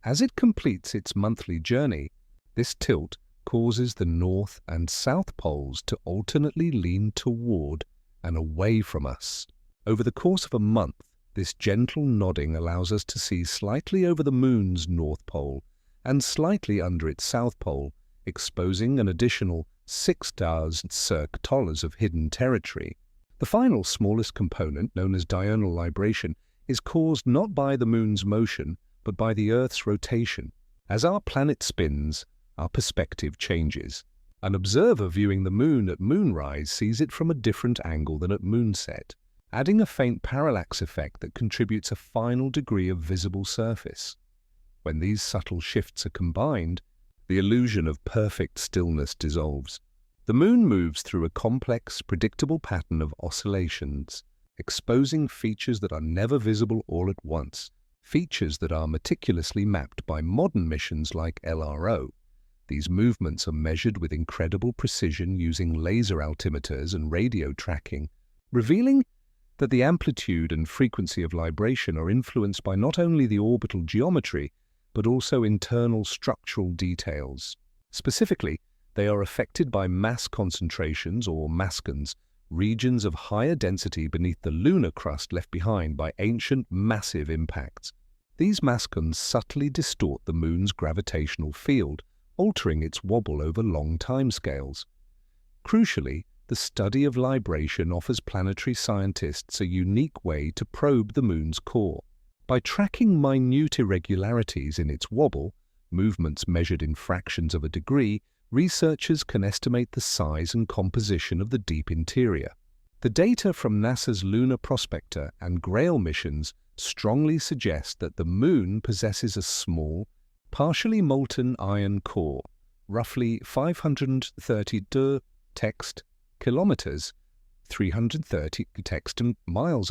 Speaker 1: As it completes its monthly journey, this tilt causes the north and south poles to alternately lean toward and away from us. Over the course of a month, this gentle nodding allows us to see slightly over the Moon's north pole and slightly under its south pole, exposing an additional 6,000 circumtales of hidden territory. The final smallest component, known as diurnal libration, is caused not by the Moon's motion, but by the Earth's rotation. As our planet spins, our perspective changes. An observer viewing the Moon at moonrise sees it from a different angle than at moonset, adding a faint parallax effect that contributes a final degree of visible surface. When these subtle shifts are combined, The illusion of perfect stillness dissolves. The moon moves through a complex, predictable pattern of oscillations, exposing features that are never visible all at once, features that are meticulously mapped by modern missions like LRO. These movements are measured with incredible precision using laser altimeters and radio tracking, revealing that the amplitude and frequency of libration are influenced by not only the orbital geometry, but also internal structural details. Specifically, they are affected by mass concentrations or mascons, regions of higher density beneath the lunar crust left behind by ancient massive impacts. These mascons subtly distort the moon's gravitational field, altering its wobble over long timescales. Crucially, the study of libration offers planetary scientists a unique way to probe the moon's core. By tracking minute irregularities in its wobble, movements measured in fractions of a degree, researchers can estimate the size and composition of the deep interior. The data from NASA's Lunar Prospector and Grail missions strongly suggest that the moon possesses a small, partially molten iron core, roughly 532 text kilometers, 330 text miles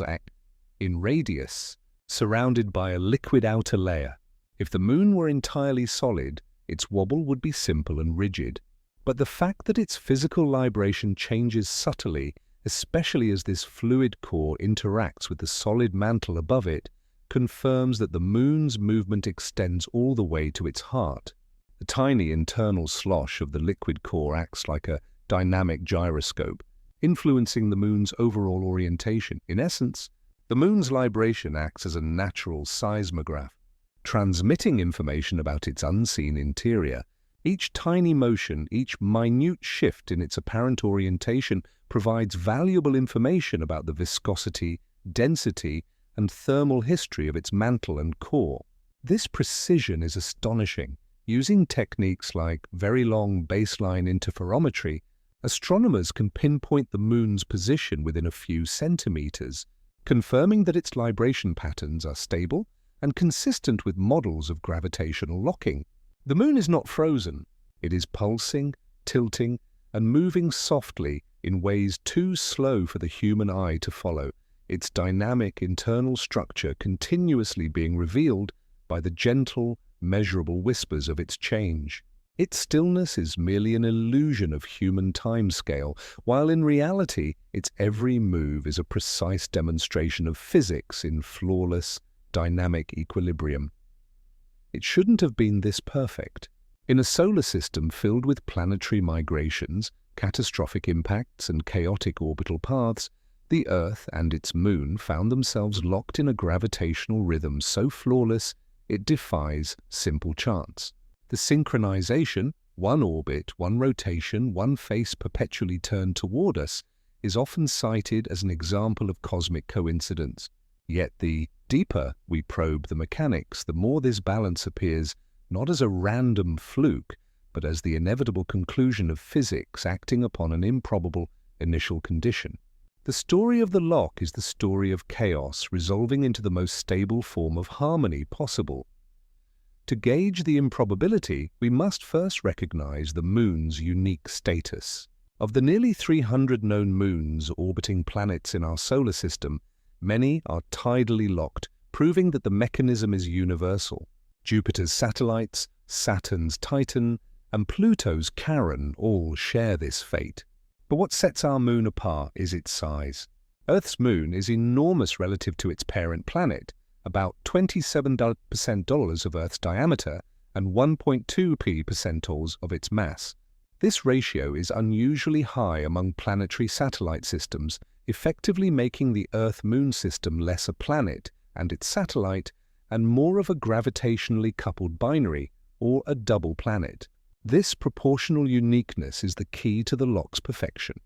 Speaker 1: in radius, surrounded by a liquid outer layer. If the moon were entirely solid, its wobble would be simple and rigid. But the fact that its physical libration changes subtly, especially as this fluid core interacts with the solid mantle above it, confirms that the moon's movement extends all the way to its heart. The tiny internal slosh of the liquid core acts like a dynamic gyroscope, influencing the moon's overall orientation. In essence, the moon's libration acts as a natural seismograph, transmitting information about its unseen interior. Each tiny motion, each minute shift in its apparent orientation provides valuable information about the viscosity, density, and thermal history of its mantle and core. This precision is astonishing. Using techniques like very long baseline interferometry, astronomers can pinpoint the moon's position within a few centimeters, confirming that its libration patterns are stable and consistent with models of gravitational locking. The moon is not frozen. It is pulsing, tilting, and moving softly in ways too slow for the human eye to follow, its dynamic internal structure continuously being revealed by the gentle, measurable whispers of its change. Its stillness is merely an illusion of human timescale, while in reality its every move is a precise demonstration of physics in flawless, dynamic equilibrium. It shouldn't have been this perfect. In a solar system filled with planetary migrations, catastrophic impacts, and chaotic orbital paths, the Earth and its moon found themselves locked in a gravitational rhythm so flawless it defies simple chance. The synchronization, one orbit, one rotation, one face perpetually turned toward us, is often cited as an example of cosmic coincidence. Yet the deeper we probe the mechanics, the more this balance appears not as a random fluke, but as the inevitable conclusion of physics acting upon an improbable initial condition. The story of the lock is the story of chaos resolving into the most stable form of harmony possible. To gauge the improbability, we must first recognize the moon's unique status. Of the nearly 300 known moons orbiting planets in our solar system, many are tidally locked, proving that the mechanism is universal. Jupiter's satellites, Saturn's Titan, and Pluto's Charon all share this fate. But what sets our moon apart is its size. Earth's moon is enormous relative to its parent planet, about 27% of Earth's diameter and 1.2% of its mass. This ratio is unusually high among planetary satellite systems, effectively making the Earth-Moon system less a planet and its satellite and more of a gravitationally coupled binary, or a double planet. This proportional uniqueness is the key to the lock's perfection.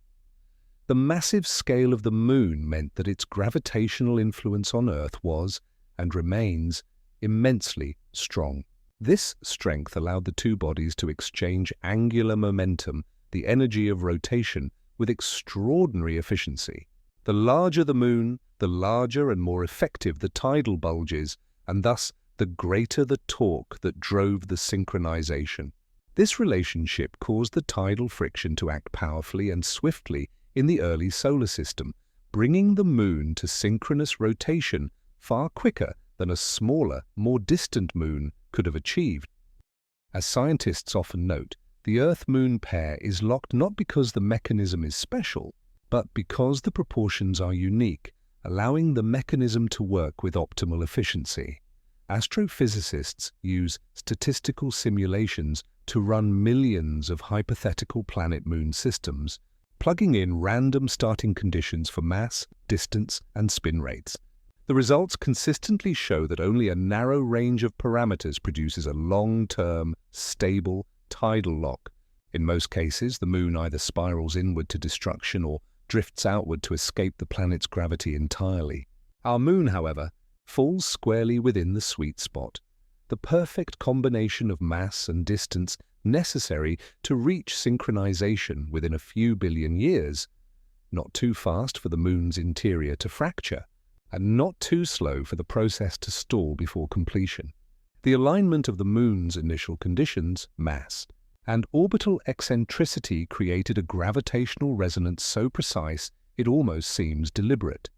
Speaker 1: The massive scale of the moon meant that its gravitational influence on Earth was, and remains, immensely strong. This strength allowed the two bodies to exchange angular momentum, the energy of rotation, with extraordinary efficiency. The larger the moon, the larger and more effective the tidal bulges, and thus the greater the torque that drove the synchronization. This relationship caused the tidal friction to act powerfully and swiftly in the early solar system, bringing the Moon to synchronous rotation far quicker than a smaller, more distant moon could have achieved. As scientists often note, the Earth-Moon pair is locked not because the mechanism is special, but because the proportions are unique, allowing the mechanism to work with optimal efficiency. Astrophysicists use statistical simulations to run millions of hypothetical planet-moon systems, plugging in random starting conditions for mass, distance, and spin rates. The results consistently show that only a narrow range of parameters produces a long-term, stable, tidal lock. In most cases, the Moon either spirals inward to destruction or drifts outward to escape the planet's gravity entirely. Our Moon, however, falls squarely within the sweet spot, the perfect combination of mass and distance necessary to reach synchronization within a few billion years, not too fast for the Moon's interior to fracture, and not too slow for the process to stall before completion. The alignment of the Moon's initial conditions, mass, and orbital eccentricity created a gravitational resonance so precise it almost seems deliberate.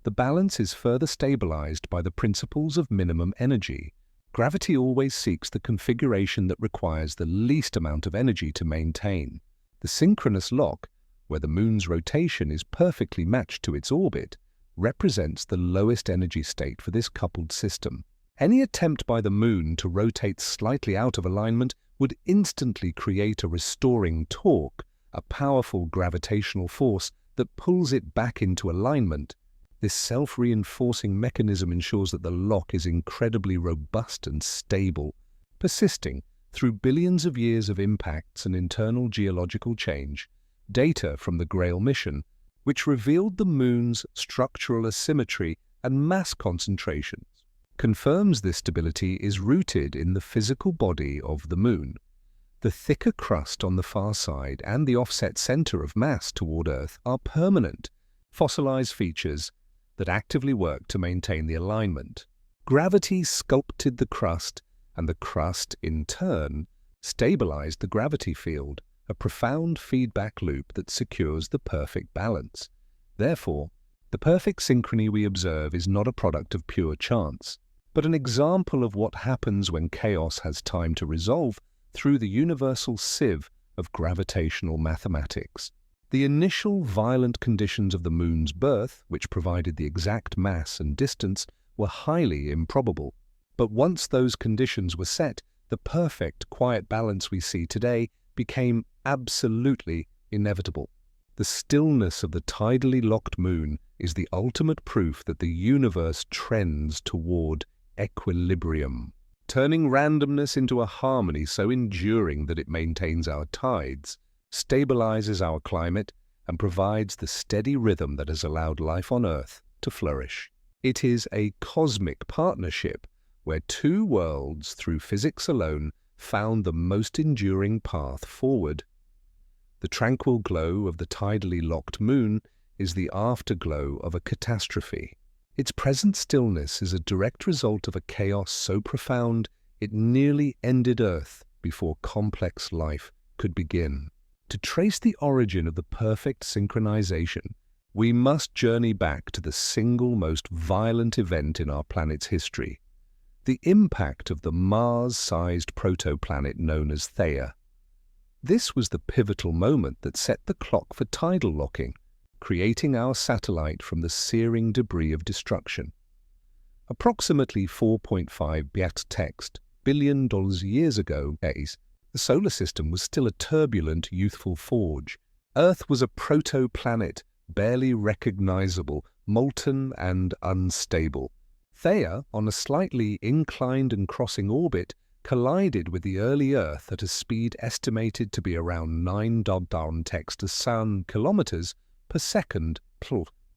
Speaker 1: The balance is further stabilized by the principles of minimum energy. Gravity always seeks the configuration that requires the least amount of energy to maintain. The synchronous lock, where the Moon's rotation is perfectly matched to its orbit, represents the lowest energy state for this coupled system. Any attempt by the Moon to rotate slightly out of alignment would instantly create a restoring torque, a powerful gravitational force that pulls it back into alignment. This self-reinforcing mechanism ensures that the lock is incredibly robust and stable, persisting through billions of years of impacts and internal geological change. Data from the Grail mission, which revealed the Moon's structural asymmetry and mass concentrations, confirms this stability is rooted in the physical body of the Moon. The thicker crust on the far side and the offset center of mass toward Earth are permanent, fossilized features that actively work to maintain the alignment. Gravity sculpted the crust, and the crust, in turn, stabilized the gravity field, a profound feedback loop that secures the perfect balance. Therefore, the perfect synchrony we observe is not a product of pure chance, but an example of what happens when chaos has time to resolve through the universal sieve of gravitational mathematics. The initial violent conditions of the Moon's birth, which provided the exact mass and distance, were highly improbable. But once those conditions were set, the perfect, quiet balance we see today became absolutely inevitable. The stillness of the tidally locked Moon is the ultimate proof that the universe trends toward equilibrium, turning randomness into a harmony so enduring that it maintains our tides, stabilizes our climate, and provides the steady rhythm that has allowed life on Earth to flourish. It is a cosmic partnership where two worlds, through physics alone, found the most enduring path forward. The tranquil glow of the tidally locked Moon is the afterglow of a catastrophe. Its present stillness is a direct result of a chaos so profound it nearly ended Earth before complex life could begin. To trace the origin of the perfect synchronization, we must journey back to the single most violent event in our planet's history, the impact of the Mars-sized protoplanet known as Theia. This was the pivotal moment that set the clock for tidal locking, creating our satellite from the searing debris of destruction. Approximately 4.5 billion years ago, the solar system was still a turbulent, youthful forge. Earth was a proto-planet, barely recognizable, molten and unstable. Theia, on a slightly inclined and crossing orbit, collided with the early Earth at a speed estimated to be around 9 kilometers per second.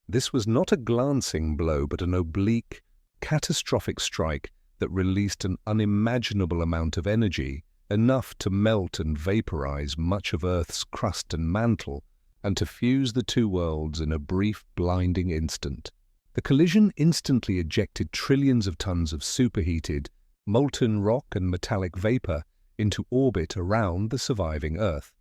Speaker 1: This was not a glancing blow, but an oblique, catastrophic strike that released an unimaginable amount of energy, enough to melt and vaporize much of Earth's crust and mantle, and to fuse the two worlds in a brief, blinding instant. The collision instantly ejected trillions of tons of superheated, molten rock and metallic vapor, into orbit around the surviving Earth.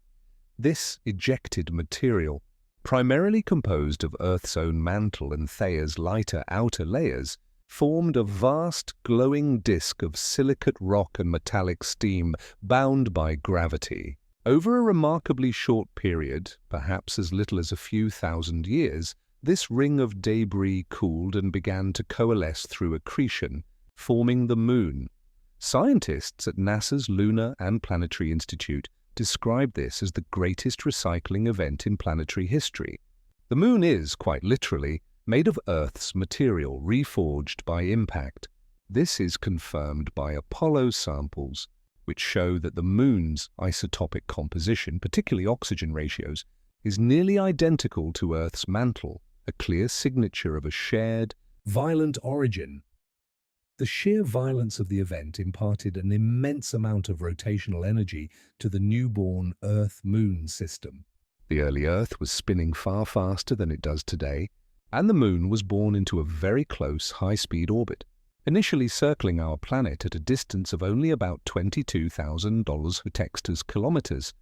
Speaker 1: This ejected material, primarily composed of Earth's own mantle and Theia's lighter outer layers, formed a vast glowing disk of silicate rock and metallic steam bound by gravity. Over a remarkably short period, perhaps as little as a few thousand years, this ring of debris cooled and began to coalesce through accretion, forming the Moon. Scientists at NASA's Lunar and Planetary Institute describe this as the greatest recycling event in planetary history. The Moon is, quite literally, made of Earth's material reforged by impact. This is confirmed by Apollo samples, which show that the Moon's isotopic composition, particularly oxygen ratios, is nearly identical to Earth's mantle, a clear signature of a shared, violent origin. The sheer violence of the event imparted an immense amount of rotational energy to the newborn Earth-Moon system. The early Earth was spinning far faster than it does today, and the Moon was born into a very close, high-speed orbit, initially circling our planet at a distance of only about $22,000 hextors kilometers,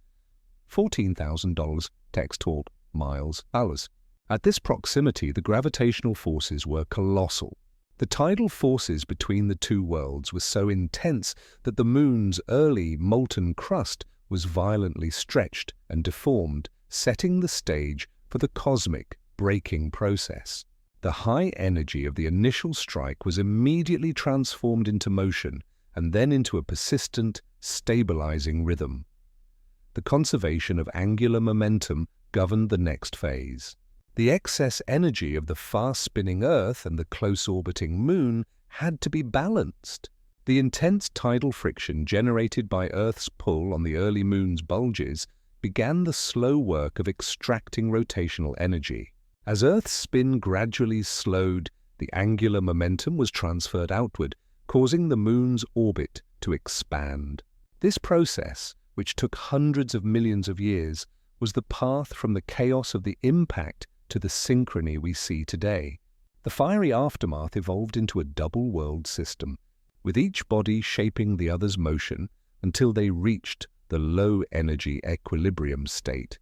Speaker 1: $14,000 hextort miles hours. At this proximity, the gravitational forces were colossal. The tidal forces between the two worlds were so intense that the Moon's early molten crust was violently stretched and deformed, setting the stage for the cosmic breaking process. The high energy of the initial strike was immediately transformed into motion and then into a persistent, stabilizing rhythm. The conservation of angular momentum governed the next phase. The excess energy of the fast-spinning Earth and the close-orbiting Moon had to be balanced. The intense tidal friction generated by Earth's pull on the early Moon's bulges began the slow work of extracting rotational energy. As Earth's spin gradually slowed, the angular momentum was transferred outward, causing the Moon's orbit to expand. This process, which took hundreds of millions of years, was the path from the chaos of the impact to the synchrony we see today. The fiery aftermath evolved into a double-world system, with each body shaping the other's motion until they reached the low-energy equilibrium state.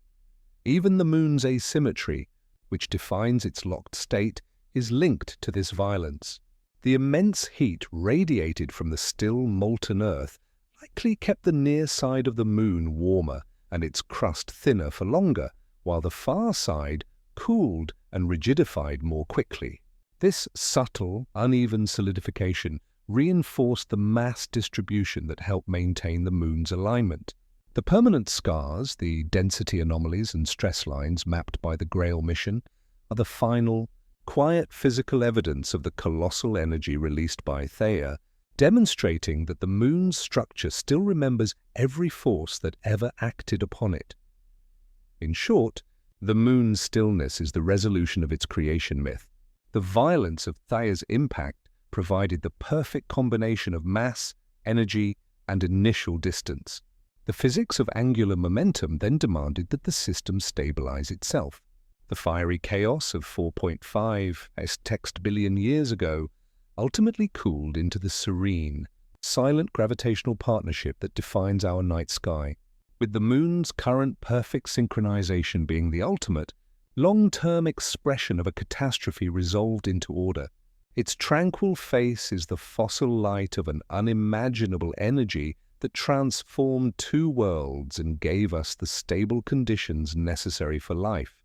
Speaker 1: Even the Moon's asymmetry, which defines its locked state, is linked to this violence. The immense heat radiated from the still molten Earth likely kept the near side of the Moon warmer and its crust thinner for longer, while the far side cooled and rigidified more quickly. This subtle, uneven solidification reinforced the mass distribution that helped maintain the Moon's alignment. The permanent scars, the density anomalies and stress lines mapped by the Grail mission, are the final, quiet physical evidence of the colossal energy released by Theia, demonstrating that the Moon's structure still remembers every force that ever acted upon it. In short, the Moon's stillness is the resolution of its creation myth. The violence of Theia's impact provided the perfect combination of mass, energy, and initial distance. The physics of angular momentum then demanded that the system stabilize itself. The fiery chaos of 4.5 sextillion years ago ultimately cooled into the serene, silent gravitational partnership that defines our night sky. With the Moon's current perfect synchronization being the ultimate, long-term expression of a catastrophe resolved into order. Its tranquil face is the fossil light of an unimaginable energy that transformed two worlds and gave us the stable conditions necessary for life.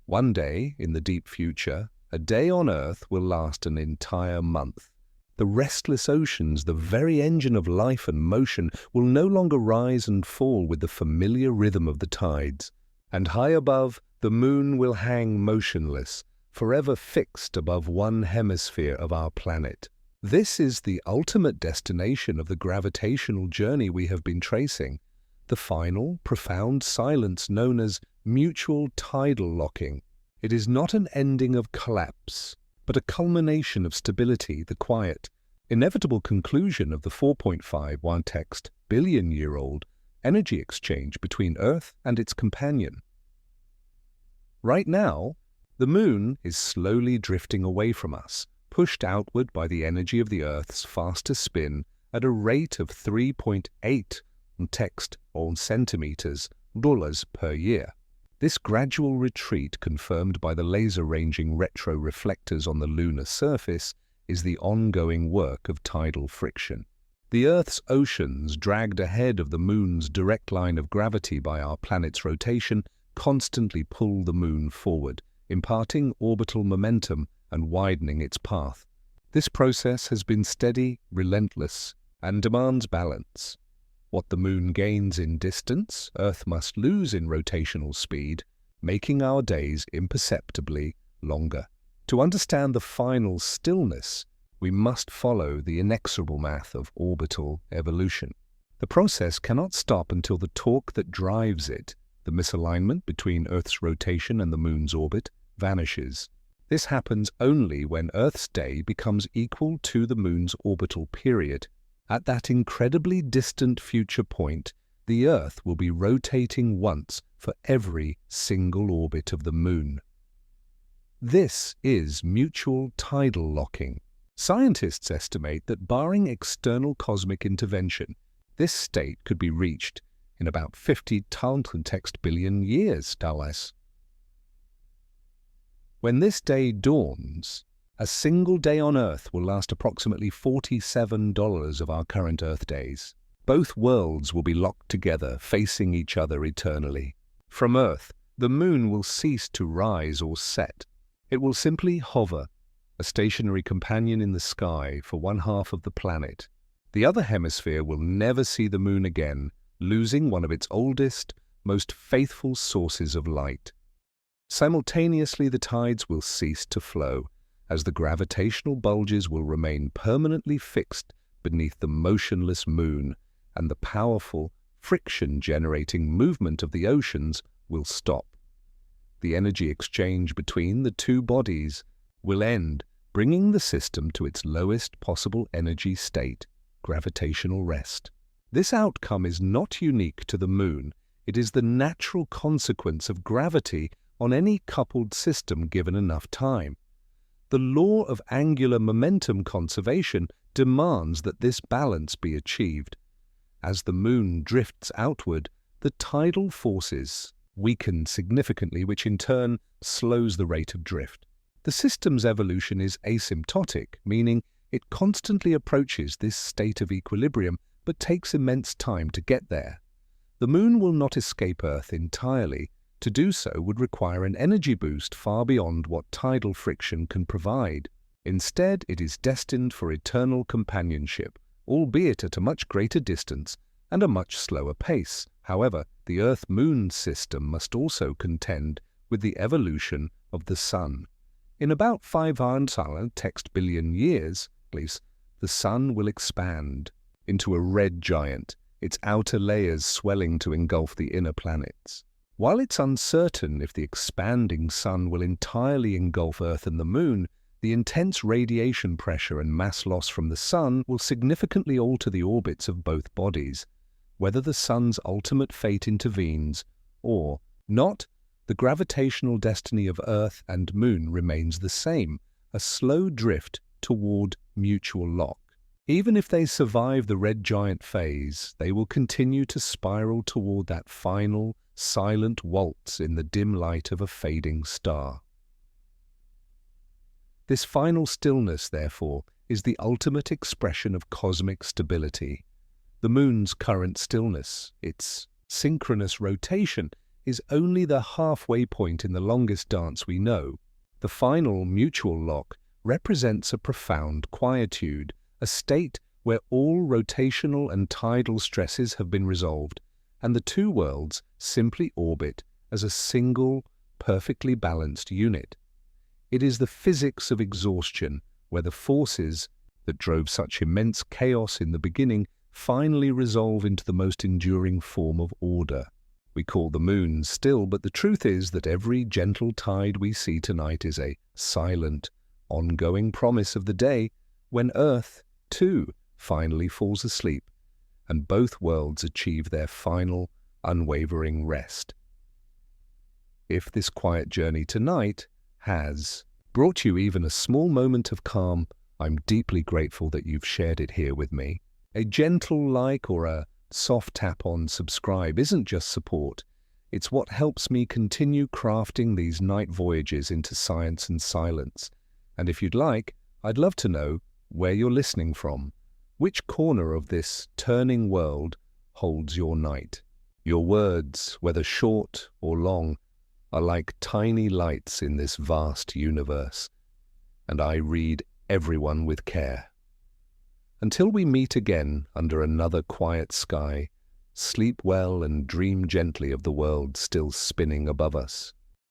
Speaker 1: One day, in the deep future, a day on Earth will last an entire month. The restless oceans, the very engine of life and motion, will no longer rise and fall with the familiar rhythm of the tides. And high above, the Moon will hang motionless, forever fixed above one hemisphere of our planet. This is the ultimate destination of the gravitational journey we have been tracing, the final, profound silence known as mutual tidal locking. It is not an ending of collapse, but a culmination of stability, the quiet, inevitable conclusion of the 4.51 billion-year-old energy exchange between Earth and its companion. Right now, the Moon is slowly drifting away from us, pushed outward by the energy of the Earth's faster spin at a rate of 3.8 text on centimeters dollars per year. This gradual retreat, confirmed by the laser-ranging retroreflectors on the lunar surface, is the ongoing work of tidal friction. The Earth's oceans, dragged ahead of the Moon's direct line of gravity by our planet's rotation, constantly pull the Moon forward, imparting orbital momentum and widening its path. This process has been steady, relentless, and demands balance. What the Moon gains in distance, Earth must lose in rotational speed, making our days imperceptibly longer. To understand the final stillness, we must follow the inexorable math of orbital evolution. The process cannot stop until the torque that drives it, the misalignment between Earth's rotation and the Moon's orbit, vanishes. This happens only when Earth's day becomes equal to the Moon's orbital period. At that incredibly distant future point, the Earth will be rotating once for every single orbit of the Moon. This is mutual tidal locking. Scientists estimate that barring external cosmic intervention, this state could be reached in about 50 context billion years, Dallas. When this day dawns, a single day on Earth will last approximately $47 of our current Earth days. Both worlds will be locked together, facing each other eternally. From Earth, the Moon will cease to rise or set. It will simply hover, a stationary companion in the sky for one half of the planet. The other hemisphere will never see the Moon again, losing one of its oldest, most faithful sources of light. Simultaneously, the tides will cease to flow, as the gravitational bulges will remain permanently fixed beneath the motionless Moon, and the powerful, friction-generating movement of the oceans will stop. The energy exchange between the two bodies will end, bringing the system to its lowest possible energy state, gravitational rest. This outcome is not unique to the Moon. It is the natural consequence of gravity on any coupled system given enough time. The law of angular momentum conservation demands that this balance be achieved. As the Moon drifts outward, the tidal forces weaken significantly, which in turn slows the rate of drift. The system's evolution is asymptotic, meaning it constantly approaches this state of equilibrium but takes immense time to get there. The Moon will not escape Earth entirely. To do so would require an energy boost far beyond what tidal friction can provide. Instead, it is destined for eternal companionship, albeit at a much greater distance and a much slower pace. However, the Earth-Moon system must also contend with the evolution of the Sun. In about 500 text billion years, the Sun will expand into a red giant, its outer layers swelling to engulf the inner planets. While it's uncertain if the expanding Sun will entirely engulf Earth and the Moon, the intense radiation pressure and mass loss from the Sun will significantly alter the orbits of both bodies. Whether the Sun's ultimate fate intervenes or not, the gravitational destiny of Earth and Moon remains the same, a slow drift toward mutual lock. Even if they survive the red giant phase, they will continue to spiral toward that final, silent waltz in the dim light of a fading star. This final stillness, therefore, is the ultimate expression of cosmic stability. The Moon's current stillness, its synchronous rotation, is only the halfway point in the longest dance we know. The final mutual lock represents a profound quietude, a state where all rotational and tidal stresses have been resolved, and the two worlds simply orbit as a single, perfectly balanced unit. It is the physics of exhaustion, where the forces that drove such immense chaos in the beginning finally resolve into the most enduring form of order. We call the Moon still, but the truth is that every gentle tide we see tonight is a silent, ongoing promise of the day when Earth, too, finally falls asleep, and both worlds achieve their final, unwavering rest. If this quiet journey tonight has brought you even a small moment of calm, I'm deeply grateful that you've shared it here with me. A gentle like or a soft tap on subscribe isn't just support. It's what helps me continue crafting these night voyages into science and silence. And if you'd like, I'd love to know where you're listening from. Which corner of this turning world holds your night? Your words, whether short or long, are like tiny lights in this vast universe. And I read everyone with care. Until we meet again under another quiet sky, sleep well and dream gently of the world still spinning above us.